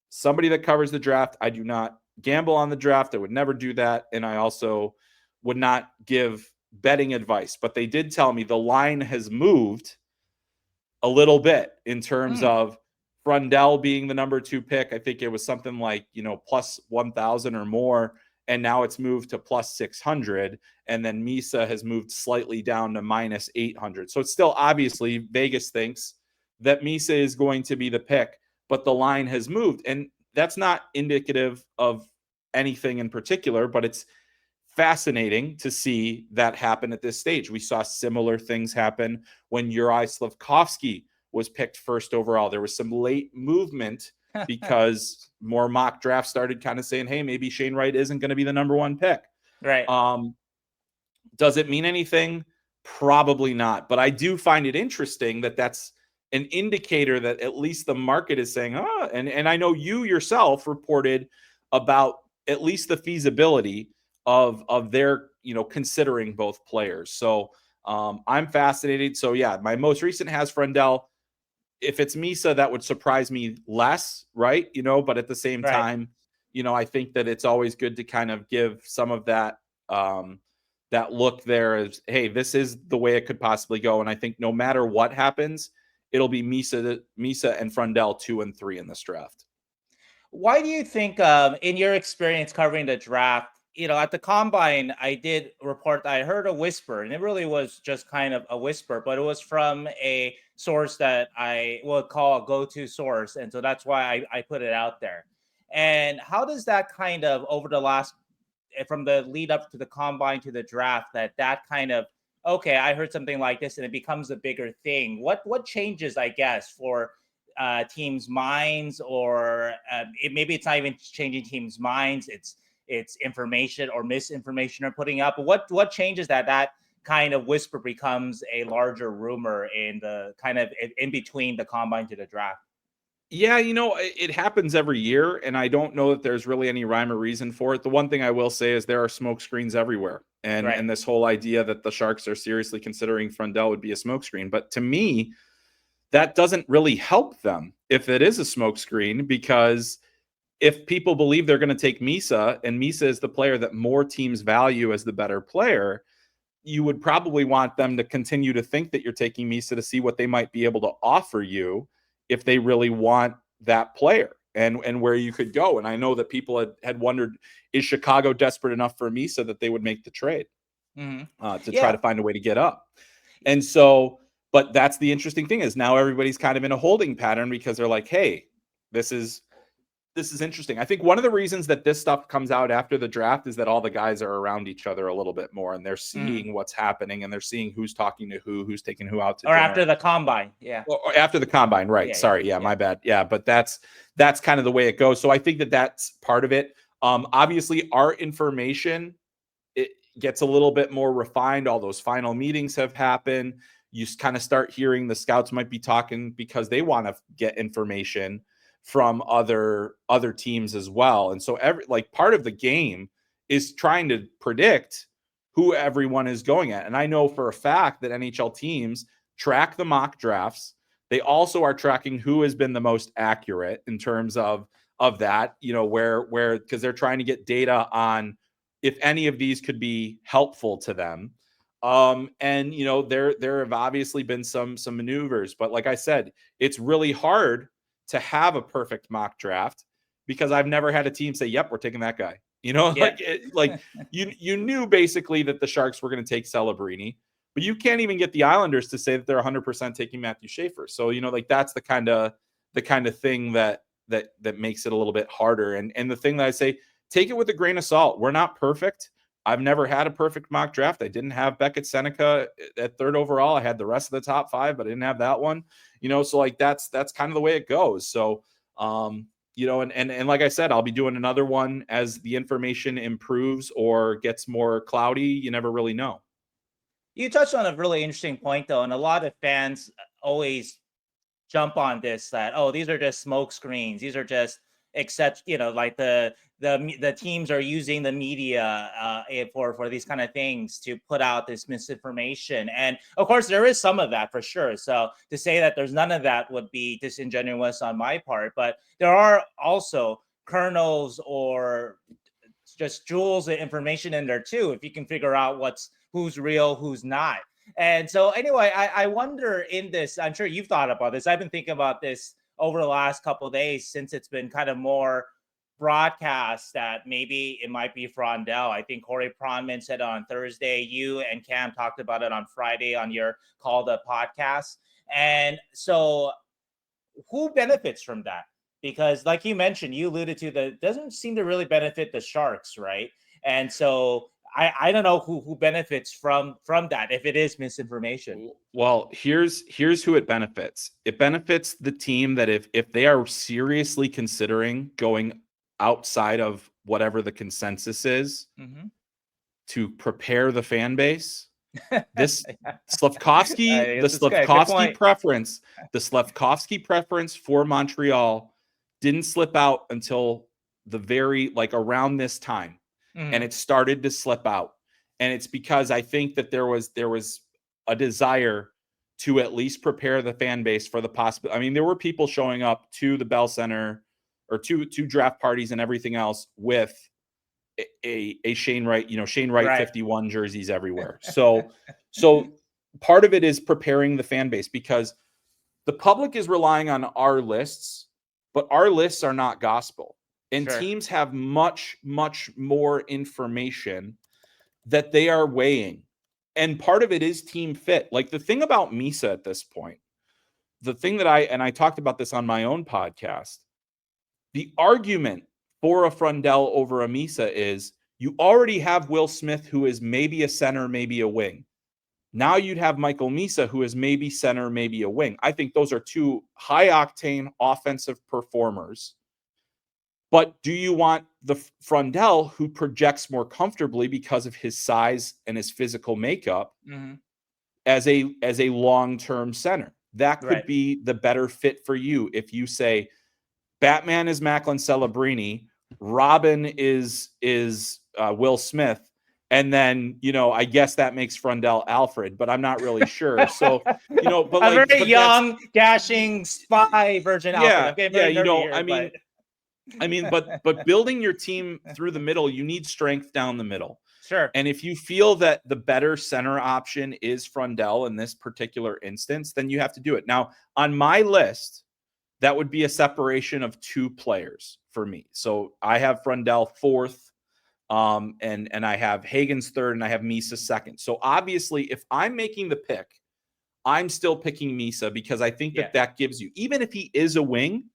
S2: somebody that covers the draft, I do not gamble on the draft. I would never do that. And I also would not give betting advice. But they did tell me the line has moved a little bit in terms of Frondell being the number 2 pick. I think it was something like, plus 1,000 or more. And now it's moved to plus 600. And then Misa has moved slightly down to minus 800. So it's still, obviously, Vegas thinks that Misa is going to be the pick, but the line has moved. And that's not indicative of anything in particular, but it's fascinating to see that happen at this stage. We saw similar things happen when Uri Slafkovsky was picked first overall. There was some late movement because more mock drafts started kind of saying, hey, maybe Shane Wright isn't going to be the number 1 pick.
S1: Right.
S2: Does it mean anything? Probably not. But I do find it interesting that that's an indicator that at least the market is saying, and I know you yourself reported about at least the feasibility of their, considering both players. So I'm fascinated. So yeah, my most recent has Frondell. If it's Misa, that would surprise me less, right? But at the same time, I think that it's always good to kind of give some of that that look there as, hey, this is the way it could possibly go. And I think no matter what happens, it'll be Misa and Frondell 2 and 3 in this draft.
S1: Why do you think, in your experience covering the draft, at the combine, I did report that I heard a whisper, and it really was just kind of a whisper, but it was from a source that I would call a go-to source. And so that's why I put it out there. And how does that kind of, over the last, from the lead up to the combine to the draft, that kind of, okay, I heard something like this, and it becomes a bigger thing. What changes, I guess, for teams' minds, or maybe it's not even changing teams' minds. It's information or misinformation are putting up. But what changes that kind of whisper becomes a larger rumor in the kind of in between the combine to the draft?
S2: Yeah, it happens every year, and I don't know that there's really any rhyme or reason for it. The one thing I will say is there are smoke screens everywhere. And this whole idea that the Sharks are seriously considering Frondell would be a smokescreen. But to me, that doesn't really help them if it is a smokescreen, because if people believe they're going to take Misa, and Misa is the player that more teams value as the better player, you would probably want them to continue to think that you're taking Misa to see what they might be able to offer you if they really want that player. and where you could go. And I know that people had wondered, is Chicago desperate enough for Misa that they would make the trade to try to find a way to get up? And so, but that's the interesting thing, is now everybody's kind of in a holding pattern because they're like, hey, this is interesting. I think one of the reasons that this stuff comes out after the draft is that all the guys are around each other a little bit more, and they're seeing what's happening, and they're seeing who's talking to who's taking who out to
S1: or
S2: dinner.
S1: after the combine. Yeah.
S2: Or after the combine. Right. Sorry. Yeah, my bad. Yeah. But that's kind of the way it goes. So I think that that's part of it. Obviously our information, it gets a little bit more refined. All those final meetings have happened. You kind of start hearing the scouts might be talking because they want to get information from other teams as well. And so part of the game is trying to predict who everyone is going at. And I know for a fact that NHL teams track the mock drafts. They also are tracking who has been the most accurate in terms of that, where because they're trying to get data on if any of these could be helpful to them. And there have obviously been some maneuvers, but like I said, it's really hard to have a perfect mock draft because I've never had a team say, "Yep, we're taking that guy." You knew basically that the Sharks were going to take Celebrini, but you can't even get the Islanders to say that they're 100% taking Matthew Schaefer. So that's the kind of thing that makes it a little bit harder. And the thing that I say, take it with a grain of salt. We're not perfect. I've never had a perfect mock draft. I didn't have Beckett Seneca at 3rd overall. I had the rest of the top 5, but I didn't have that one. So that's kind of the way it goes. So and like I said, I'll be doing another one as the information improves or gets more cloudy. You never really know.
S1: You touched on a really interesting point, though, and a lot of fans always jump on this that, oh, these are just smoke screens. These are just like the teams are using the media for these kind of things to put out this misinformation. And of course, there is some of that for sure. So to say that there's none of that would be disingenuous on my part. But there are also kernels or just jewels of information in there too, if you can figure out who's real, who's not. And so anyway, I wonder in this, I'm sure you've thought about this. I've been thinking about this over the last couple of days since it's been kind of more broadcast that maybe it might be Frondell. I think Corey Pronman said on Thursday. You and Cam talked about it on Friday on your Call the Podcast. And so who benefits from that? Because like you mentioned, you alluded to that doesn't seem to really benefit the Sharks, right? And so I don't know who benefits from that if it is misinformation.
S2: Well, here's who it benefits. It benefits the team that if they are seriously considering going outside of whatever the consensus is to prepare the fan base. This Slafkovsky, the Slafkovsky preference for Montreal didn't slip out until the very around this time. And it started to slip out. And it's because I think that there was a desire to at least prepare the fan base for the possibility. I mean, there were people showing up to the Bell Center or to draft parties and everything else with a Shane Wright, Shane Wright 51 jerseys everywhere. So part of it is preparing the fan base because the public is relying on our lists, but our lists are not gospel. And teams have much, much more information that they are weighing. And part of it is team fit. Like the thing about Misa at this point, the thing that I talked about this on my own podcast, the argument for a Frondell over a Misa is you already have Will Smith, who is maybe a center, maybe a wing. Now you'd have Michael Misa, who is maybe center, maybe a wing. I think those are two high-octane offensive performers. But do you want the Frondell, who projects more comfortably because of his size and his physical makeup, as a long-term center? That could be the better fit for you if you say Batman is Macklin Celebrini, Robin is Will Smith, and then I guess that makes Frondell Alfred, but I'm not really sure. So but
S1: a very young, dashing spy version Alfred. I'm getting very nerdy here,
S2: but building your team through the middle, you need strength down the middle.
S1: Sure.
S2: And if you feel that the better center option is Frondell in this particular instance, then you have to do it. Now, on my list, that would be a separation of 2 players for me. So I have Frondell 4th, and I have Hagen's 3rd, and I have Misa 2nd. So obviously, if I'm making the pick, I'm still picking Misa because I think that gives you, even if he is a wing,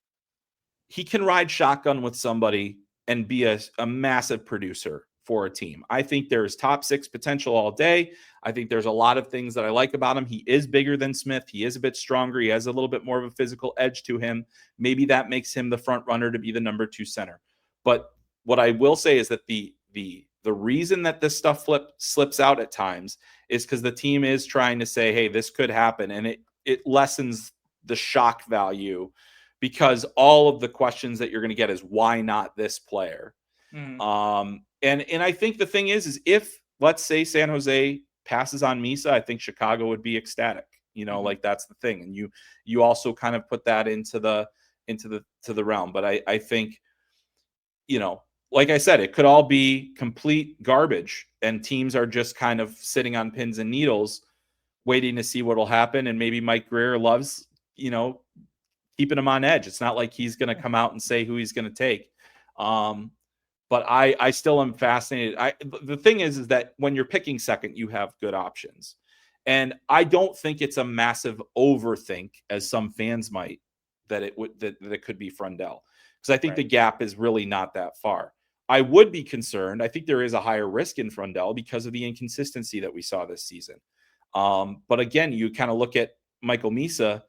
S2: he can ride shotgun with somebody and be a massive producer for a team. I think there's top 6 potential all day. I think there's a lot of things that I like about him. He is bigger than Smith. He is a bit stronger. He has a little bit more of a physical edge to him. Maybe that makes him the front runner to be the number 2 center. But what I will say is that the reason that this stuff slips out at times is because the team is trying to say, hey, this could happen. And it lessens the shock value, because all of the questions that you're going to get is, why not this player? And I think the thing is if, let's say, San Jose passes on Misa, I think Chicago would be ecstatic. Like, that's the thing. And you also kind of put that into the realm. But I think, like I said, it could all be complete garbage, and teams are just kind of sitting on pins and needles waiting to see what will happen. And maybe Mike Grier loves, keeping him on edge. It's not like he's going to come out and say who he's going to take. But I still am fascinated. The thing is that when you're picking second, you have good options. And I don't think it's a massive overthink, as some fans might, that it could be Frondell. Because I think the gap is really not that far. I would be concerned. I think there is a higher risk in Frondell because of the inconsistency that we saw this season. But again, you kind of look at Michael Misa,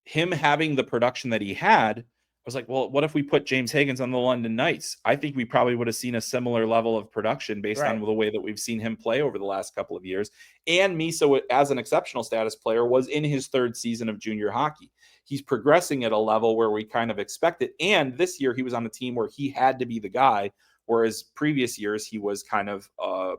S2: him having the production that he had. I was like, well, what if we put James Higgins on the London Knights? I think we probably would have seen a similar level of production based on the way that we've seen him play over the last couple of years. And Misa, as an exceptional status player, was in his 3rd season of junior hockey. He's progressing at a level where we kind of expect it. And this year he was on a team where he had to be the guy, whereas previous years he was kind of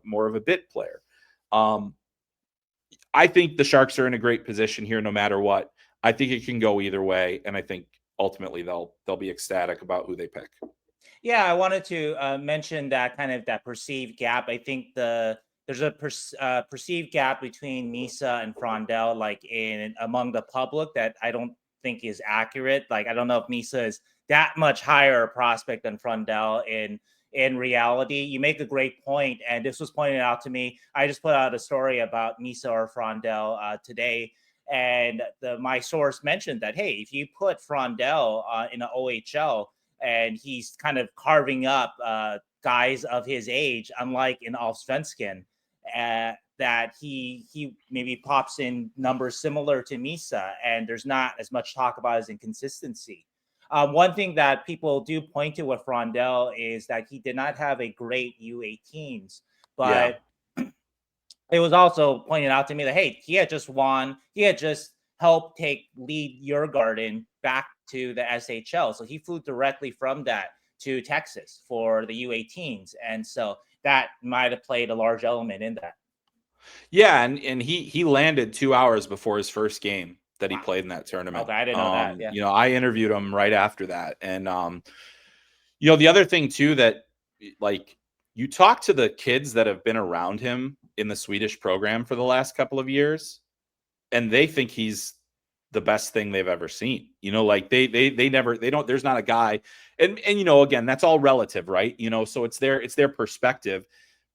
S2: more of a bit player. I think the Sharks are in a great position here no matter what. I think it can go either way. And I think ultimately they'll be ecstatic about who they pick.
S1: Yeah, I wanted to mention that kind of that perceived gap. I think there's a perceived gap between Misa and Frondell, like among the public, that I don't think is accurate. Like, I don't know if Misa is that much higher a prospect than Frondell in reality. You make a great point, and this was pointed out to me. I just put out a story about Misa or Frondell today. And my source mentioned that, hey, if you put Frondell in an OHL and he's kind of carving up guys of his age, unlike in Allsvenskan, that he maybe pops in numbers similar to Misa, and there's not as much talk about his inconsistency. One thing that people do point to with Frondell is that he did not have a great U18s, but it was also pointed out to me that, hey, he had just helped lead Djurgården back to the SHL. So he flew directly from that to Texas for the U18s. And so that might have played a large element in that.
S2: Yeah, and he landed 2 hours before his first game that he played in that tournament.
S1: Okay, I didn't know that. Yeah.
S2: I interviewed him right after that. And the other thing too, that, like, you talk to the kids that have been around him in the Swedish program for the last couple of years, and they think he's the best thing they've ever seen. Like they don't, there's not a guy, and again, that's all relative, right? So it's their perspective,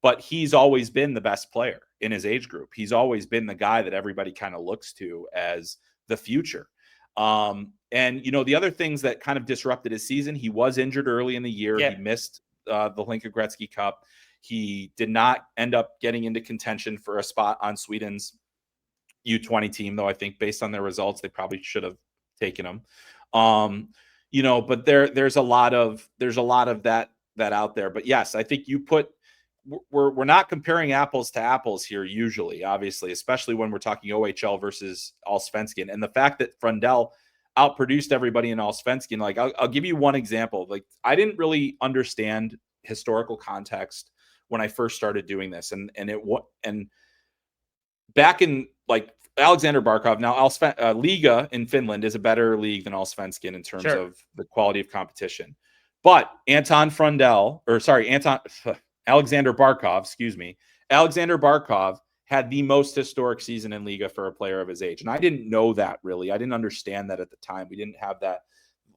S2: but he's always been the best player in his age group. He's always been the guy that everybody kind of looks to as the future. And the other things that kind of disrupted his season, he was injured early in the year. He missed the Hlinka Gretzky Cup. He did not end up getting into contention for a spot on Sweden's U20 team, though I think based on their results, they probably should have taken him. But there's a lot of that out there. But yes, I think we're not comparing apples to apples here usually, obviously, especially when we're talking OHL versus Allsvenskan. And the fact that Frondell outproduced everybody in Allsvenskan, like I'll give you one example. Like, I didn't really understand historical context when I first started doing this, and back in, like, Alexander Barkov, now Liga in Finland is a better league than Allsvenskan in terms of the quality of competition. But Alexander Barkov, Alexander Barkov had the most historic season in Liga for a player of his age. And I didn't know that really. I didn't understand that at the time. We didn't have that.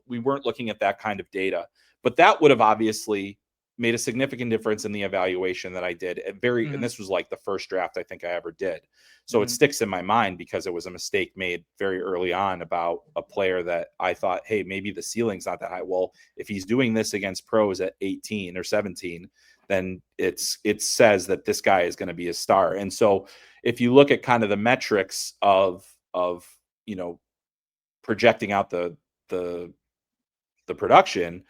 S2: We weren't looking at that kind of data. But that would have obviously made a significant difference in the evaluation that I did. And this was like the first draft I think I ever did. So it sticks in my mind because it was a mistake made very early on about a player that I thought, hey, maybe the ceiling's not that high. Well, if he's doing this against pros at 18 or 17, then it says that this guy is going to be a star. And so if you look at kind of the metrics of projecting out the production,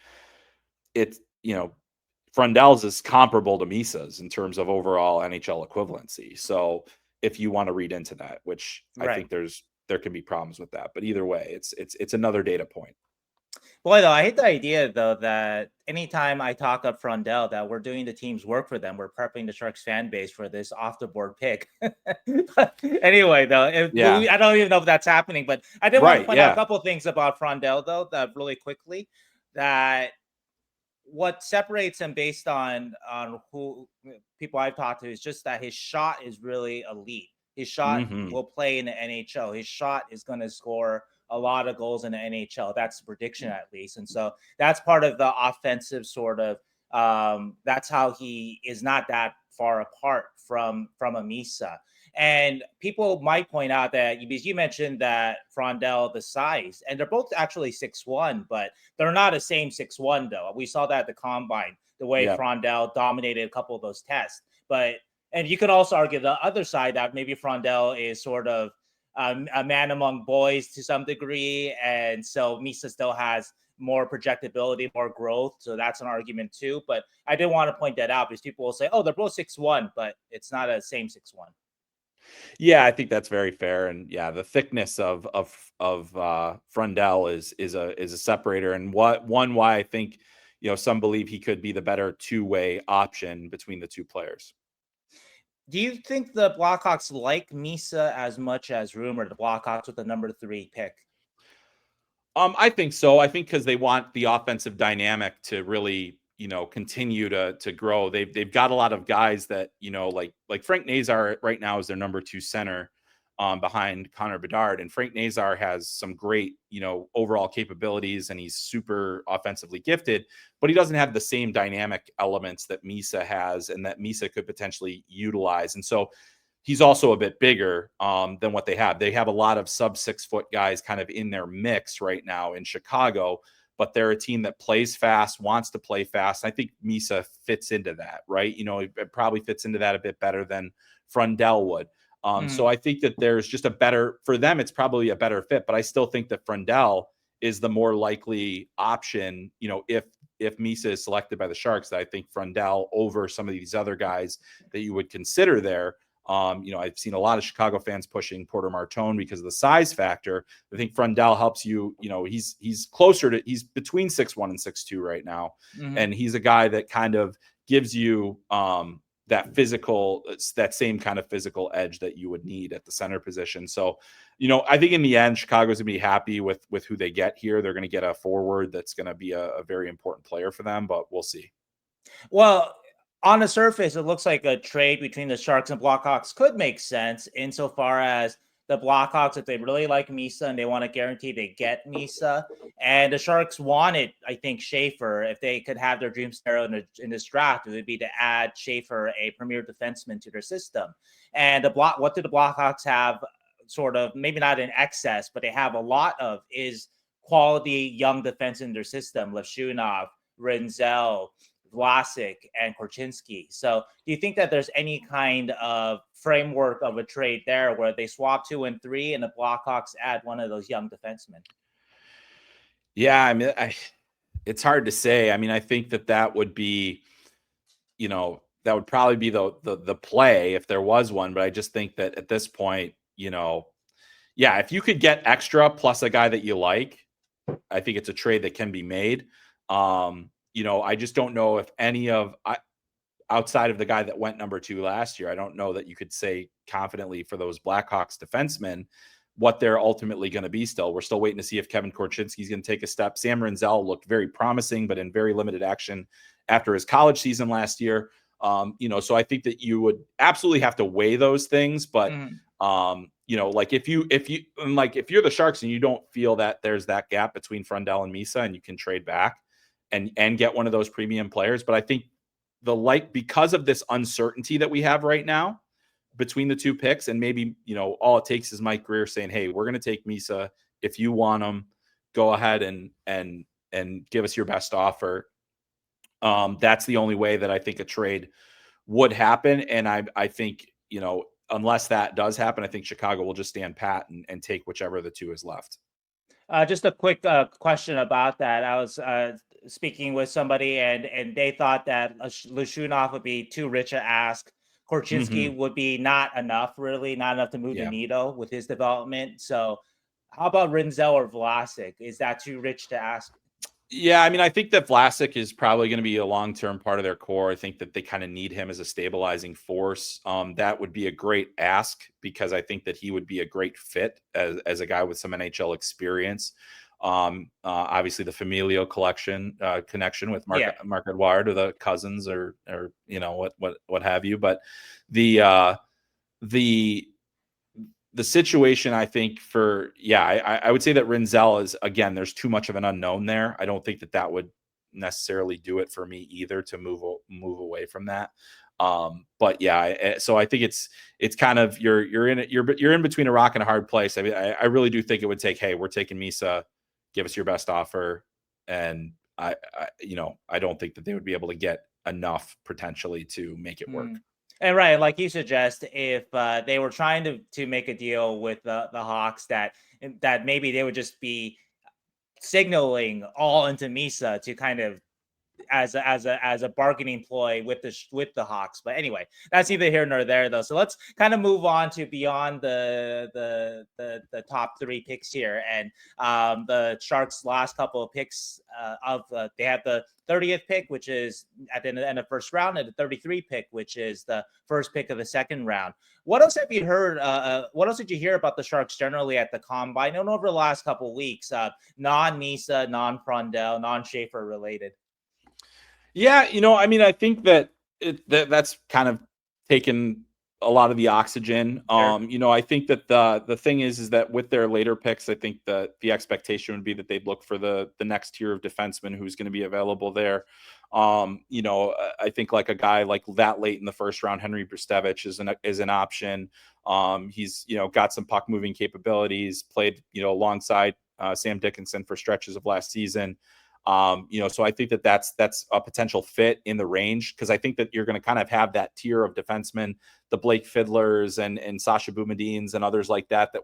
S2: it's, Frondell's is comparable to Misa's in terms of overall NHL equivalency. So if you want to read into that, which I think there can be problems with that, but either way, it's another data point.
S1: Boy, though, I hate the idea, though, that anytime I talk up Frondell, that we're doing the team's work for them. We're prepping the Sharks fan base for this off-the-board pick. But anyway, though, I don't even know if that's happening. But I did want to point out a couple of things about Frondell, though, that really quickly, that what separates him based on who people I've talked to is just that his shot is really elite. His shot will play in the NHL. His shot is going to score a lot of goals in the NHL. That's the prediction, at least. And so that's part of the offensive sort of, that's how he is not that far apart from a Misa. And people might point out that, because you mentioned that Frondell, the size, and they're both actually 6'1", but they're not the same 6'1", though. We saw that at the Combine, the way Frondell dominated a couple of those tests. And you could also argue the other side, that maybe Frondell is sort of a man among boys to some degree. And so Misa still has more projectability, more growth. So that's an argument too. But I did want to point that out, because people will say, oh, they're both 6'1", but it's not a same 6'1".
S2: Yeah, I think that's very fair. And yeah, the thickness of Frondell is a separator, and why I think, some believe he could be the better two-way option between the two players.
S1: Do you think the Blackhawks like Misa as much as rumored, the Blackhawks with the number 3 pick?
S2: I think so. I think because they want the offensive dynamic to really, continue to grow. They've got a lot of guys that, like Frank Nazar right now is their number 2 center, behind Connor Bedard. And Frank Nazar has some great, overall capabilities, and he's super offensively gifted, but he doesn't have the same dynamic elements that Misa has and that Misa could potentially utilize. And so he's also a bit bigger than what they have. They have a lot of sub 6 foot guys kind of in their mix right now in Chicago, but they're a team that plays fast, wants to play fast. I think Misa fits into that, right? It probably fits into that a bit better than Frondell would. So I think that there's just for them, it's probably a better fit, but I still think that Frondell is the more likely option, if Misa is selected by the Sharks, that I think Frondell over some of these other guys that you would consider there. I've seen a lot of Chicago fans pushing Porter Martone because of the size factor. I think Frondell helps you. He's he's between 6'1" and 6'2" right now. And he's a guy that kind of gives you that same kind of physical edge that you would need at the center position. So, I think in the end, Chicago's gonna be happy with who they get here. They're going to get a forward that's going to be a very important player for them, but we'll see.
S1: Well, on the surface, it looks like a trade between the Sharks and Blackhawks could make sense, insofar as the Blackhawks, if they really like Misa and they want to guarantee they get Misa, and the Sharks wanted, I think, Schaefer, if they could have their dream scenario in this draft, it would be to add Schaefer, a premier defenseman, to their system. And what do the Blackhawks have, sort of, maybe not in excess, but they have a lot of, is quality young defense in their system: Levshunov, Renzel, Vlasic, and Korchinski. So do you think that there's any kind of framework of a trade there where they swap 2 and 3 and the Blackhawks add one of those young defensemen?
S2: Yeah, I mean, it's hard to say. I mean, I think that would be, that would probably be the play if there was one. But I just think that at this point, if you could get extra plus a guy that you like, I think it's a trade that can be made. I just don't know if outside of the guy that went number 2 last year, I don't know that you could say confidently for those Blackhawks defensemen what they're ultimately going to be still. We're still waiting to see if Kevin Korchinski is going to take a step. Sam Renzel looked very promising, but in very limited action after his college season last year. So I think that you would absolutely have to weigh those things, but
S1: Mhm.
S2: like if you're the Sharks and you don't feel that there's that gap between Frondell and Misa, and you can trade back and get one of those premium players. But I think because of this uncertainty that we have right now between the two picks, and maybe, all it takes is Mike Grier saying, hey, we're going to take Misa. If you want him, go ahead and give us your best offer. That's the only way that I think a trade would happen. And I think, unless that does happen, I think Chicago will just stand pat and take whichever of the two is left.
S1: Just a quick question about that. I was speaking with somebody, and they thought that Lushunov would be too rich a ask. Korchinski would be not enough to move the
S2: Yeah.
S1: needle with his development. So, how about Rinzel or Vlasic? Is that too rich to ask?
S2: Yeah, I mean, I think that Vlasic is probably going to be a long-term part of their core. I think that they kind of need him as a stabilizing force. That would be a great ask, because I think that he would be a great fit as a guy with some NHL experience. Obviously, the familial connection with Mark Edouard, or the cousins, or what have you. But the situation, I think, I would say that Rinzel is, again, there's too much of an unknown there. I don't think that would necessarily do it for me either, to move away from that. But yeah, so I think it's kind of, you're in between a rock and a hard place. I mean, I really do think it would take, hey, we're taking Misa, give us your best offer. And I don't think that they would be able to get enough potentially to make it work.
S1: And right, like you suggest, if they were trying to make a deal with the Hawks, that maybe they would just be signaling all into Misa to kind of as a bargaining ploy with the Hawks. But anyway, that's neither here nor there, though. So let's kind of move on to beyond the top three picks here, and the Sharks' last couple of picks they have the 30th pick, which is at the end of first round, and the 33 pick, which is the first pick of the second round. What else have you heard? What else did you hear about the Sharks generally at the combine and over the last couple of weeks? Non-Misa, non-Frondell, non-Schaefer related.
S2: Yeah, I mean, I think that that's kind of taken a lot of the oxygen.
S1: Sure.
S2: I think that the thing is that with their later picks, I think that the expectation would be that they'd look for the next tier of defenseman who's going to be available there. I think like a guy like that late in the first round, Henry Brustevich is an option. He's got some puck moving capabilities, played alongside Sam Dickinson for stretches of last season. So I think that that's a potential fit in the range, because I think that you're going to kind of have that tier of defensemen, the Blake Fiddlers and Sasha Boumediennes and others like that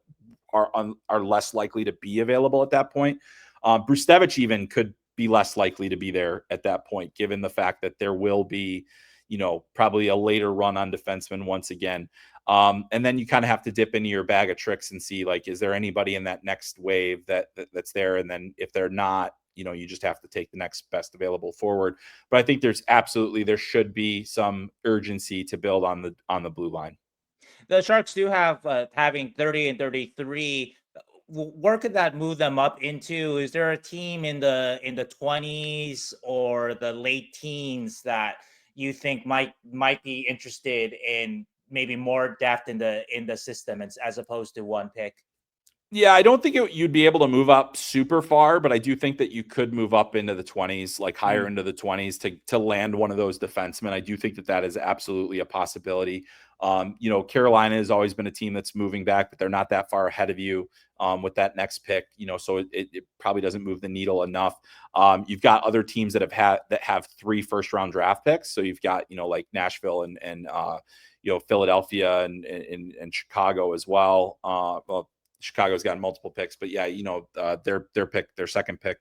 S2: are less likely to be available at that point. Brustevich even could be less likely to be there at that point, given the fact that there will be, probably a later run on defensemen once again. And then you kind of have to dip into your bag of tricks and see, like, is there anybody in that next wave that's there? And then if they're not, you just have to take the next best available forward. But I think there should be some urgency to build on the blue line.
S1: The Sharks do have having 30 and 33. Where could that move them up into? Is there a team in the 20s or the late teens that you think might be interested in maybe more depth in the system as opposed to one pick?
S2: Yeah, I don't think you'd be able to move up super far, but I do think that you could move up into the 20s, like higher into the 20s, to land one of those defensemen. I do think that is absolutely a possibility. Carolina has always been a team that's moving back, but they're not that far ahead of you with that next pick. So it probably doesn't move the needle enough. You've got other teams that have 3 first-round draft picks. So you've got like Nashville and Philadelphia and Chicago as well. Well, Chicago's gotten multiple picks, but yeah, their second pick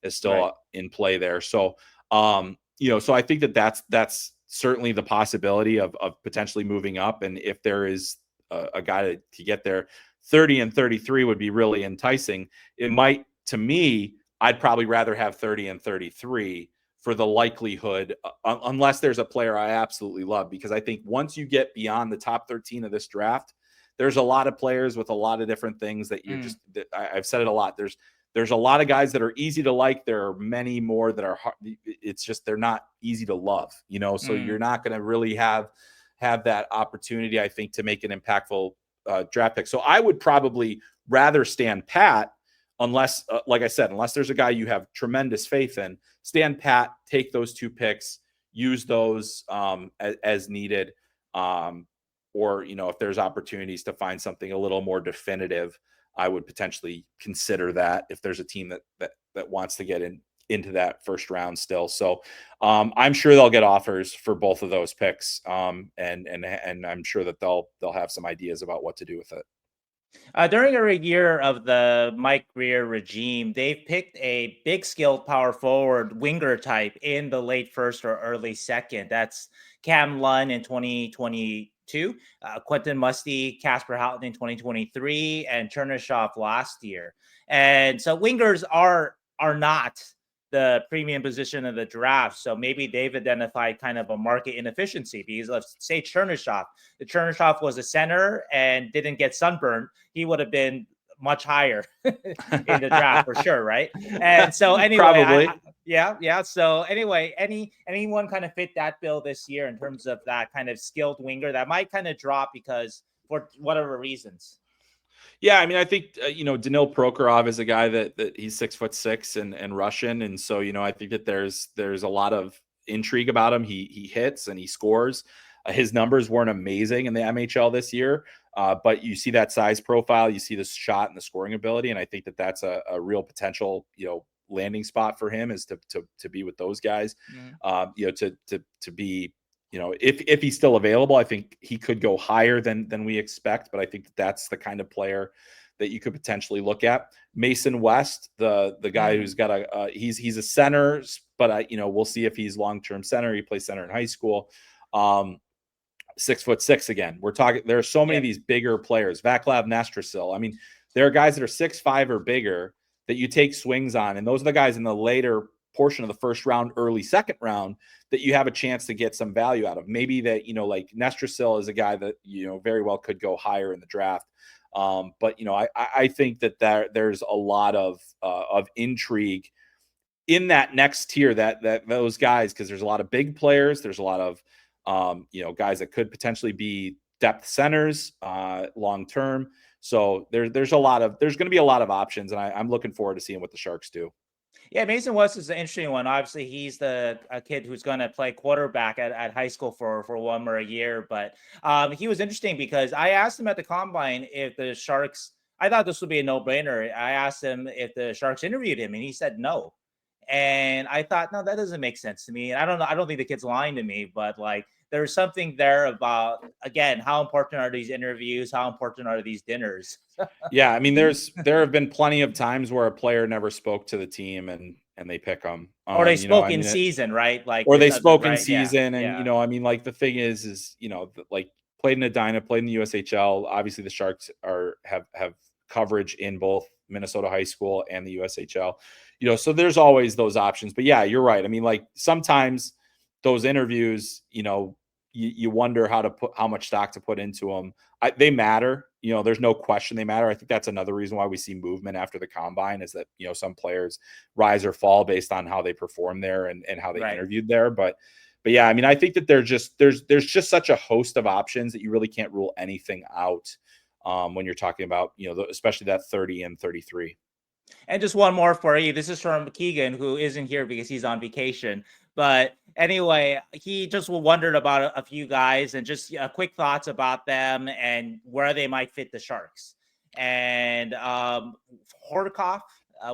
S2: is still in play there. So, so I think that's certainly the possibility of potentially moving up. And if there is a guy to get there, 30 and 33 would be really enticing. It might, to me, I'd probably rather have 30 and 33 for the likelihood, unless there's a player I absolutely love, because I think once you get beyond the top 13 of this draft, there's a lot of players with a lot of different things that you're I've said it a lot. there's a lot of guys that are easy to like. There are many more that are hard. It's just they're not easy to love, so you're not going to really have that opportunity, I think, to make an impactful draft pick. So I would probably rather stand pat, unless, like I said, unless there's a guy you have tremendous faith in. Stand pat, take those 2 picks, use those as needed. Or, if there's opportunities to find something a little more definitive, I would potentially consider that if there's a team that wants to get into that first round still. So I'm sure they'll get offers for both of those picks. And I'm sure that they'll have some ideas about what to do with it.
S1: During a year of the Mike Grier regime, they've picked a big skilled power forward winger type in the late first or early second. That's Cam Lunn in 2022, Quentin Musty, Casper Houghton in 2023, and Chernyshov last year. And so wingers are not the premium position of the draft. So maybe they've identified kind of a market inefficiency, because let's say Chernyshov. If Chernyshov was a center and didn't get sunburned, he would have been much higher in the draft for sure, right? And so anyway, yeah. So anyway, anyone kind of fit that bill this year in terms of that kind of skilled winger that might kind of drop because for whatever reasons?
S2: Yeah, I mean, I think Danil Prokhorov is a guy that he's 6'6" and Russian, and so I think that there's a lot of intrigue about him. He hits and he scores. His numbers weren't amazing in the MHL this year, but you see that size profile, you see the shot and the scoring ability, and I think that that's a real potential landing spot for him, is to be with those guys. To be. If he's still available, I think he could go higher than we expect, but I think that's the kind of player that you could potentially look at. Mason West, the guy who's got he's a center, but we'll see if he's long-term center. He plays center in high school. 6'6" again. We're talking, there are so many of these bigger players. Vaclav Nestrasil. I mean, there are guys that are 6'5" or bigger that you take swings on, and those are the guys in the later portion of the first round, early second round, that you have a chance to get some value out of. Maybe that, like Nestrasil is a guy that, very well could go higher in the draft. But I think that there's a lot of intrigue in that next tier, that those guys, because there's a lot of big players. There's a lot of, guys that could potentially be depth centers long-term. So there's going to be a lot of options, and I'm looking forward to seeing what the Sharks do.
S1: Yeah, Mason West is an interesting one. Obviously, he's a kid who's going to play quarterback at high school for one more year. But he was interesting because I asked him at the combine if the Sharks, I thought this would be a no-brainer. I asked him if the Sharks interviewed him, and he said no. And I thought, no, that doesn't make sense to me. And I don't think the kid's lying to me, but like, there's something there about, again, how important are these interviews? How important are these dinners?
S2: Yeah, I mean, there have been plenty of times where a player never spoke to the team and they pick them,
S1: or they spoke in season, right? Like,
S2: or they spoke in
S1: right?
S2: season,
S1: Yeah.
S2: and I mean, like, the thing is like, played in Edina, played in the USHL. Obviously, the Sharks have coverage in both Minnesota high school and the USHL. So there's always those options. But yeah, you're right. I mean, like, sometimes those interviews, you wonder how much stock to put into them. They matter. There's no question they matter. I think that's another reason why we see movement after the combine, is that, some players rise or fall based on how they perform there and how they interviewed there. But yeah, I mean, I think that there's just such a host of options that you really can't rule anything out when you're talking about, especially that 30 and 33.
S1: And just one more for you. This is from Keegan, who isn't here because he's on vacation. But anyway, he just wondered about a few guys and just quick thoughts about them and where they might fit the Sharks. And Horkoff,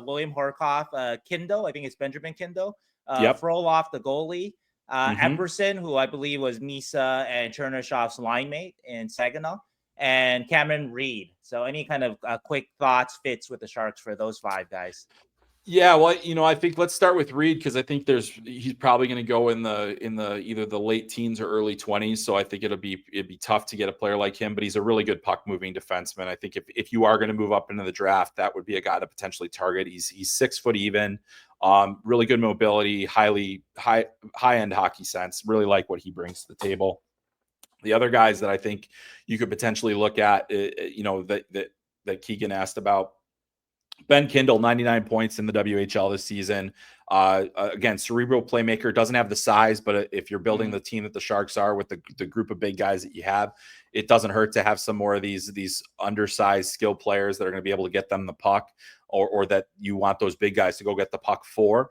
S1: William Horkoff, Kindo, I think it's Benjamin Kindo, Frolov, the goalie, Epperson, who I believe was Misa and Chernyshov's line mate in Saginaw, and Cameron Reed. So any kind of quick thoughts, fits with the Sharks for those 5 guys?
S2: Yeah, well, I think let's start with Reed, because I think he's probably going to go in the either the late teens or early 20s. So I think it'd be tough to get a player like him, but he's a really good puck moving defenseman. I think if you are going to move up into the draft, that would be a guy to potentially target. He's 6 foot even, really good mobility, high end hockey sense. Really like what he brings to the table. The other guys that I think you could potentially look at, that Keegan asked about, Ben Kindle, 99 points in the WHL this season. Again, cerebral playmaker, doesn't have the size, but if you're building the team that the Sharks are with the group of big guys that you have, it doesn't hurt to have some more of these undersized skill players that are going to be able to get them the puck, or that you want those big guys to go get the puck for.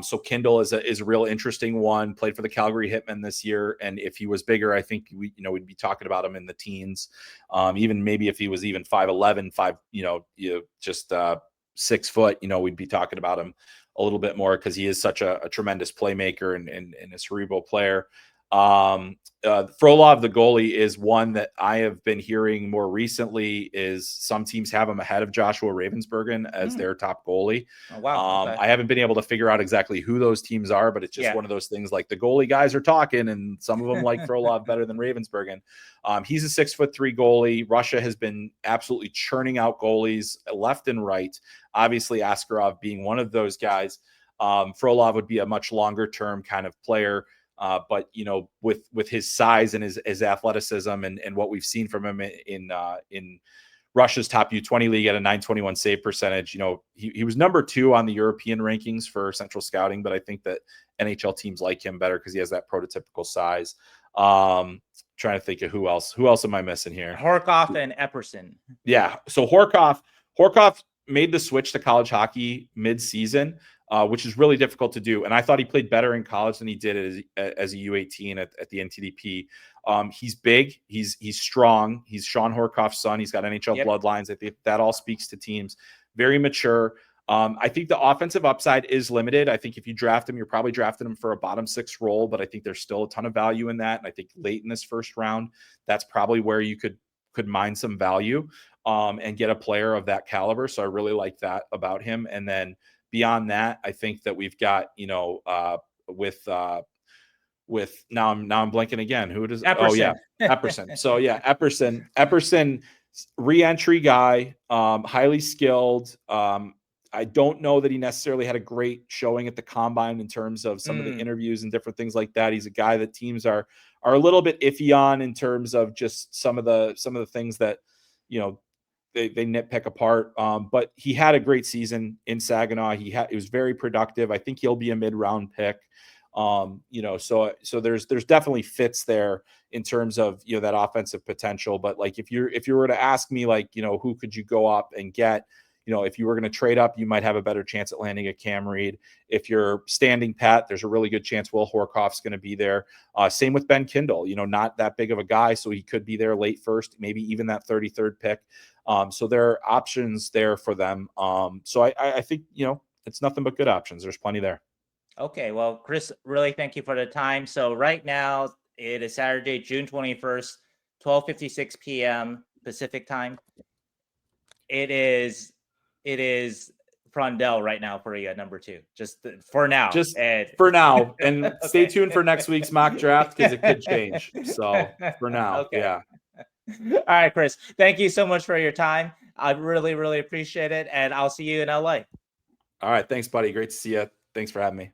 S2: So Kindle is a real interesting one. Played for the Calgary Hitmen this year, and if he was bigger, I think we'd be talking about him in the teens. Even maybe if he was even 5'11", just 6 foot, we'd be talking about him a little bit more because he is such a tremendous playmaker and a cerebral player. Frolov, the goalie, is one that I have been hearing more recently. Is some teams have him ahead of Joshua Ravensbergen as their top goalie.
S1: Oh, wow. Okay.
S2: I haven't been able to figure out exactly who those teams are, but it's just one of those things. Like, the goalie guys are talking, and some of them like Frolov better than Ravensbergen. He's a 6'3" goalie. Russia has been absolutely churning out goalies left and right. Obviously, Askarov being one of those guys. Frolov would be a much longer term kind of player. But with his size and his athleticism and what we've seen from him in Russia's top U20 league at a .921 save percentage, he was number 2 on the European rankings for Central Scouting, but I think that NHL teams like him better because he has that prototypical size. Trying to think of who else am I missing here?
S1: Horkoff and Epperson.
S2: Yeah. So Horkoff made the switch to college hockey mid-season, which is really difficult to do. And I thought he played better in college than he did as a U18 at the NTDP. He's big. He's strong. He's Sean Horkoff's son. He's got NHL bloodlines. I think that all speaks to teams. Very mature. I think the offensive upside is limited. I think if you draft him, you're probably drafting him for a bottom 6 role, but I think there's still a ton of value in that. And I think late in this first round, that's probably where you could mine some value and get a player of that caliber. So I really like that about him. And then beyond that, I think that we've got, with now I'm blanking again. Who it is?
S1: Epperson.
S2: Oh yeah, Epperson. So yeah, Epperson, re-entry guy, highly skilled. I don't know that he necessarily had a great showing at the combine in terms of some of the interviews and different things like that. He's a guy that teams are a little bit iffy on in terms of just some of the things that, they nitpick apart. But he had a great season in Saginaw. He was very productive. I think he'll be a mid-round pick. So there's definitely fits there in terms of, that offensive potential. But like, if you were to ask me, like, who could you go up and get, if you were going to trade up, you might have a better chance at landing a Cam Reed. If you're standing pat, there's a really good chance Will Horkoff's going to be there. Same with Ben Kindle, not that big of a guy, so he could be there late first, maybe even that 33rd pick. So there are options there for them. So I think, it's nothing but good options. There's plenty there.
S1: Okay. Well, Chris, really thank you for the time. So right now it is Saturday, June 21st, 12:56 p.m. Pacific time. It is Frondell right now for you at number 2, just for now.
S2: And stay tuned for next week's mock draft because it could change. So for now,
S1: okay.
S2: Yeah.
S1: All right, Chris. Thank you so much for your time. I really, really appreciate it, and I'll see you in LA.
S2: All right, thanks, buddy. Great to see you. Thanks for having me.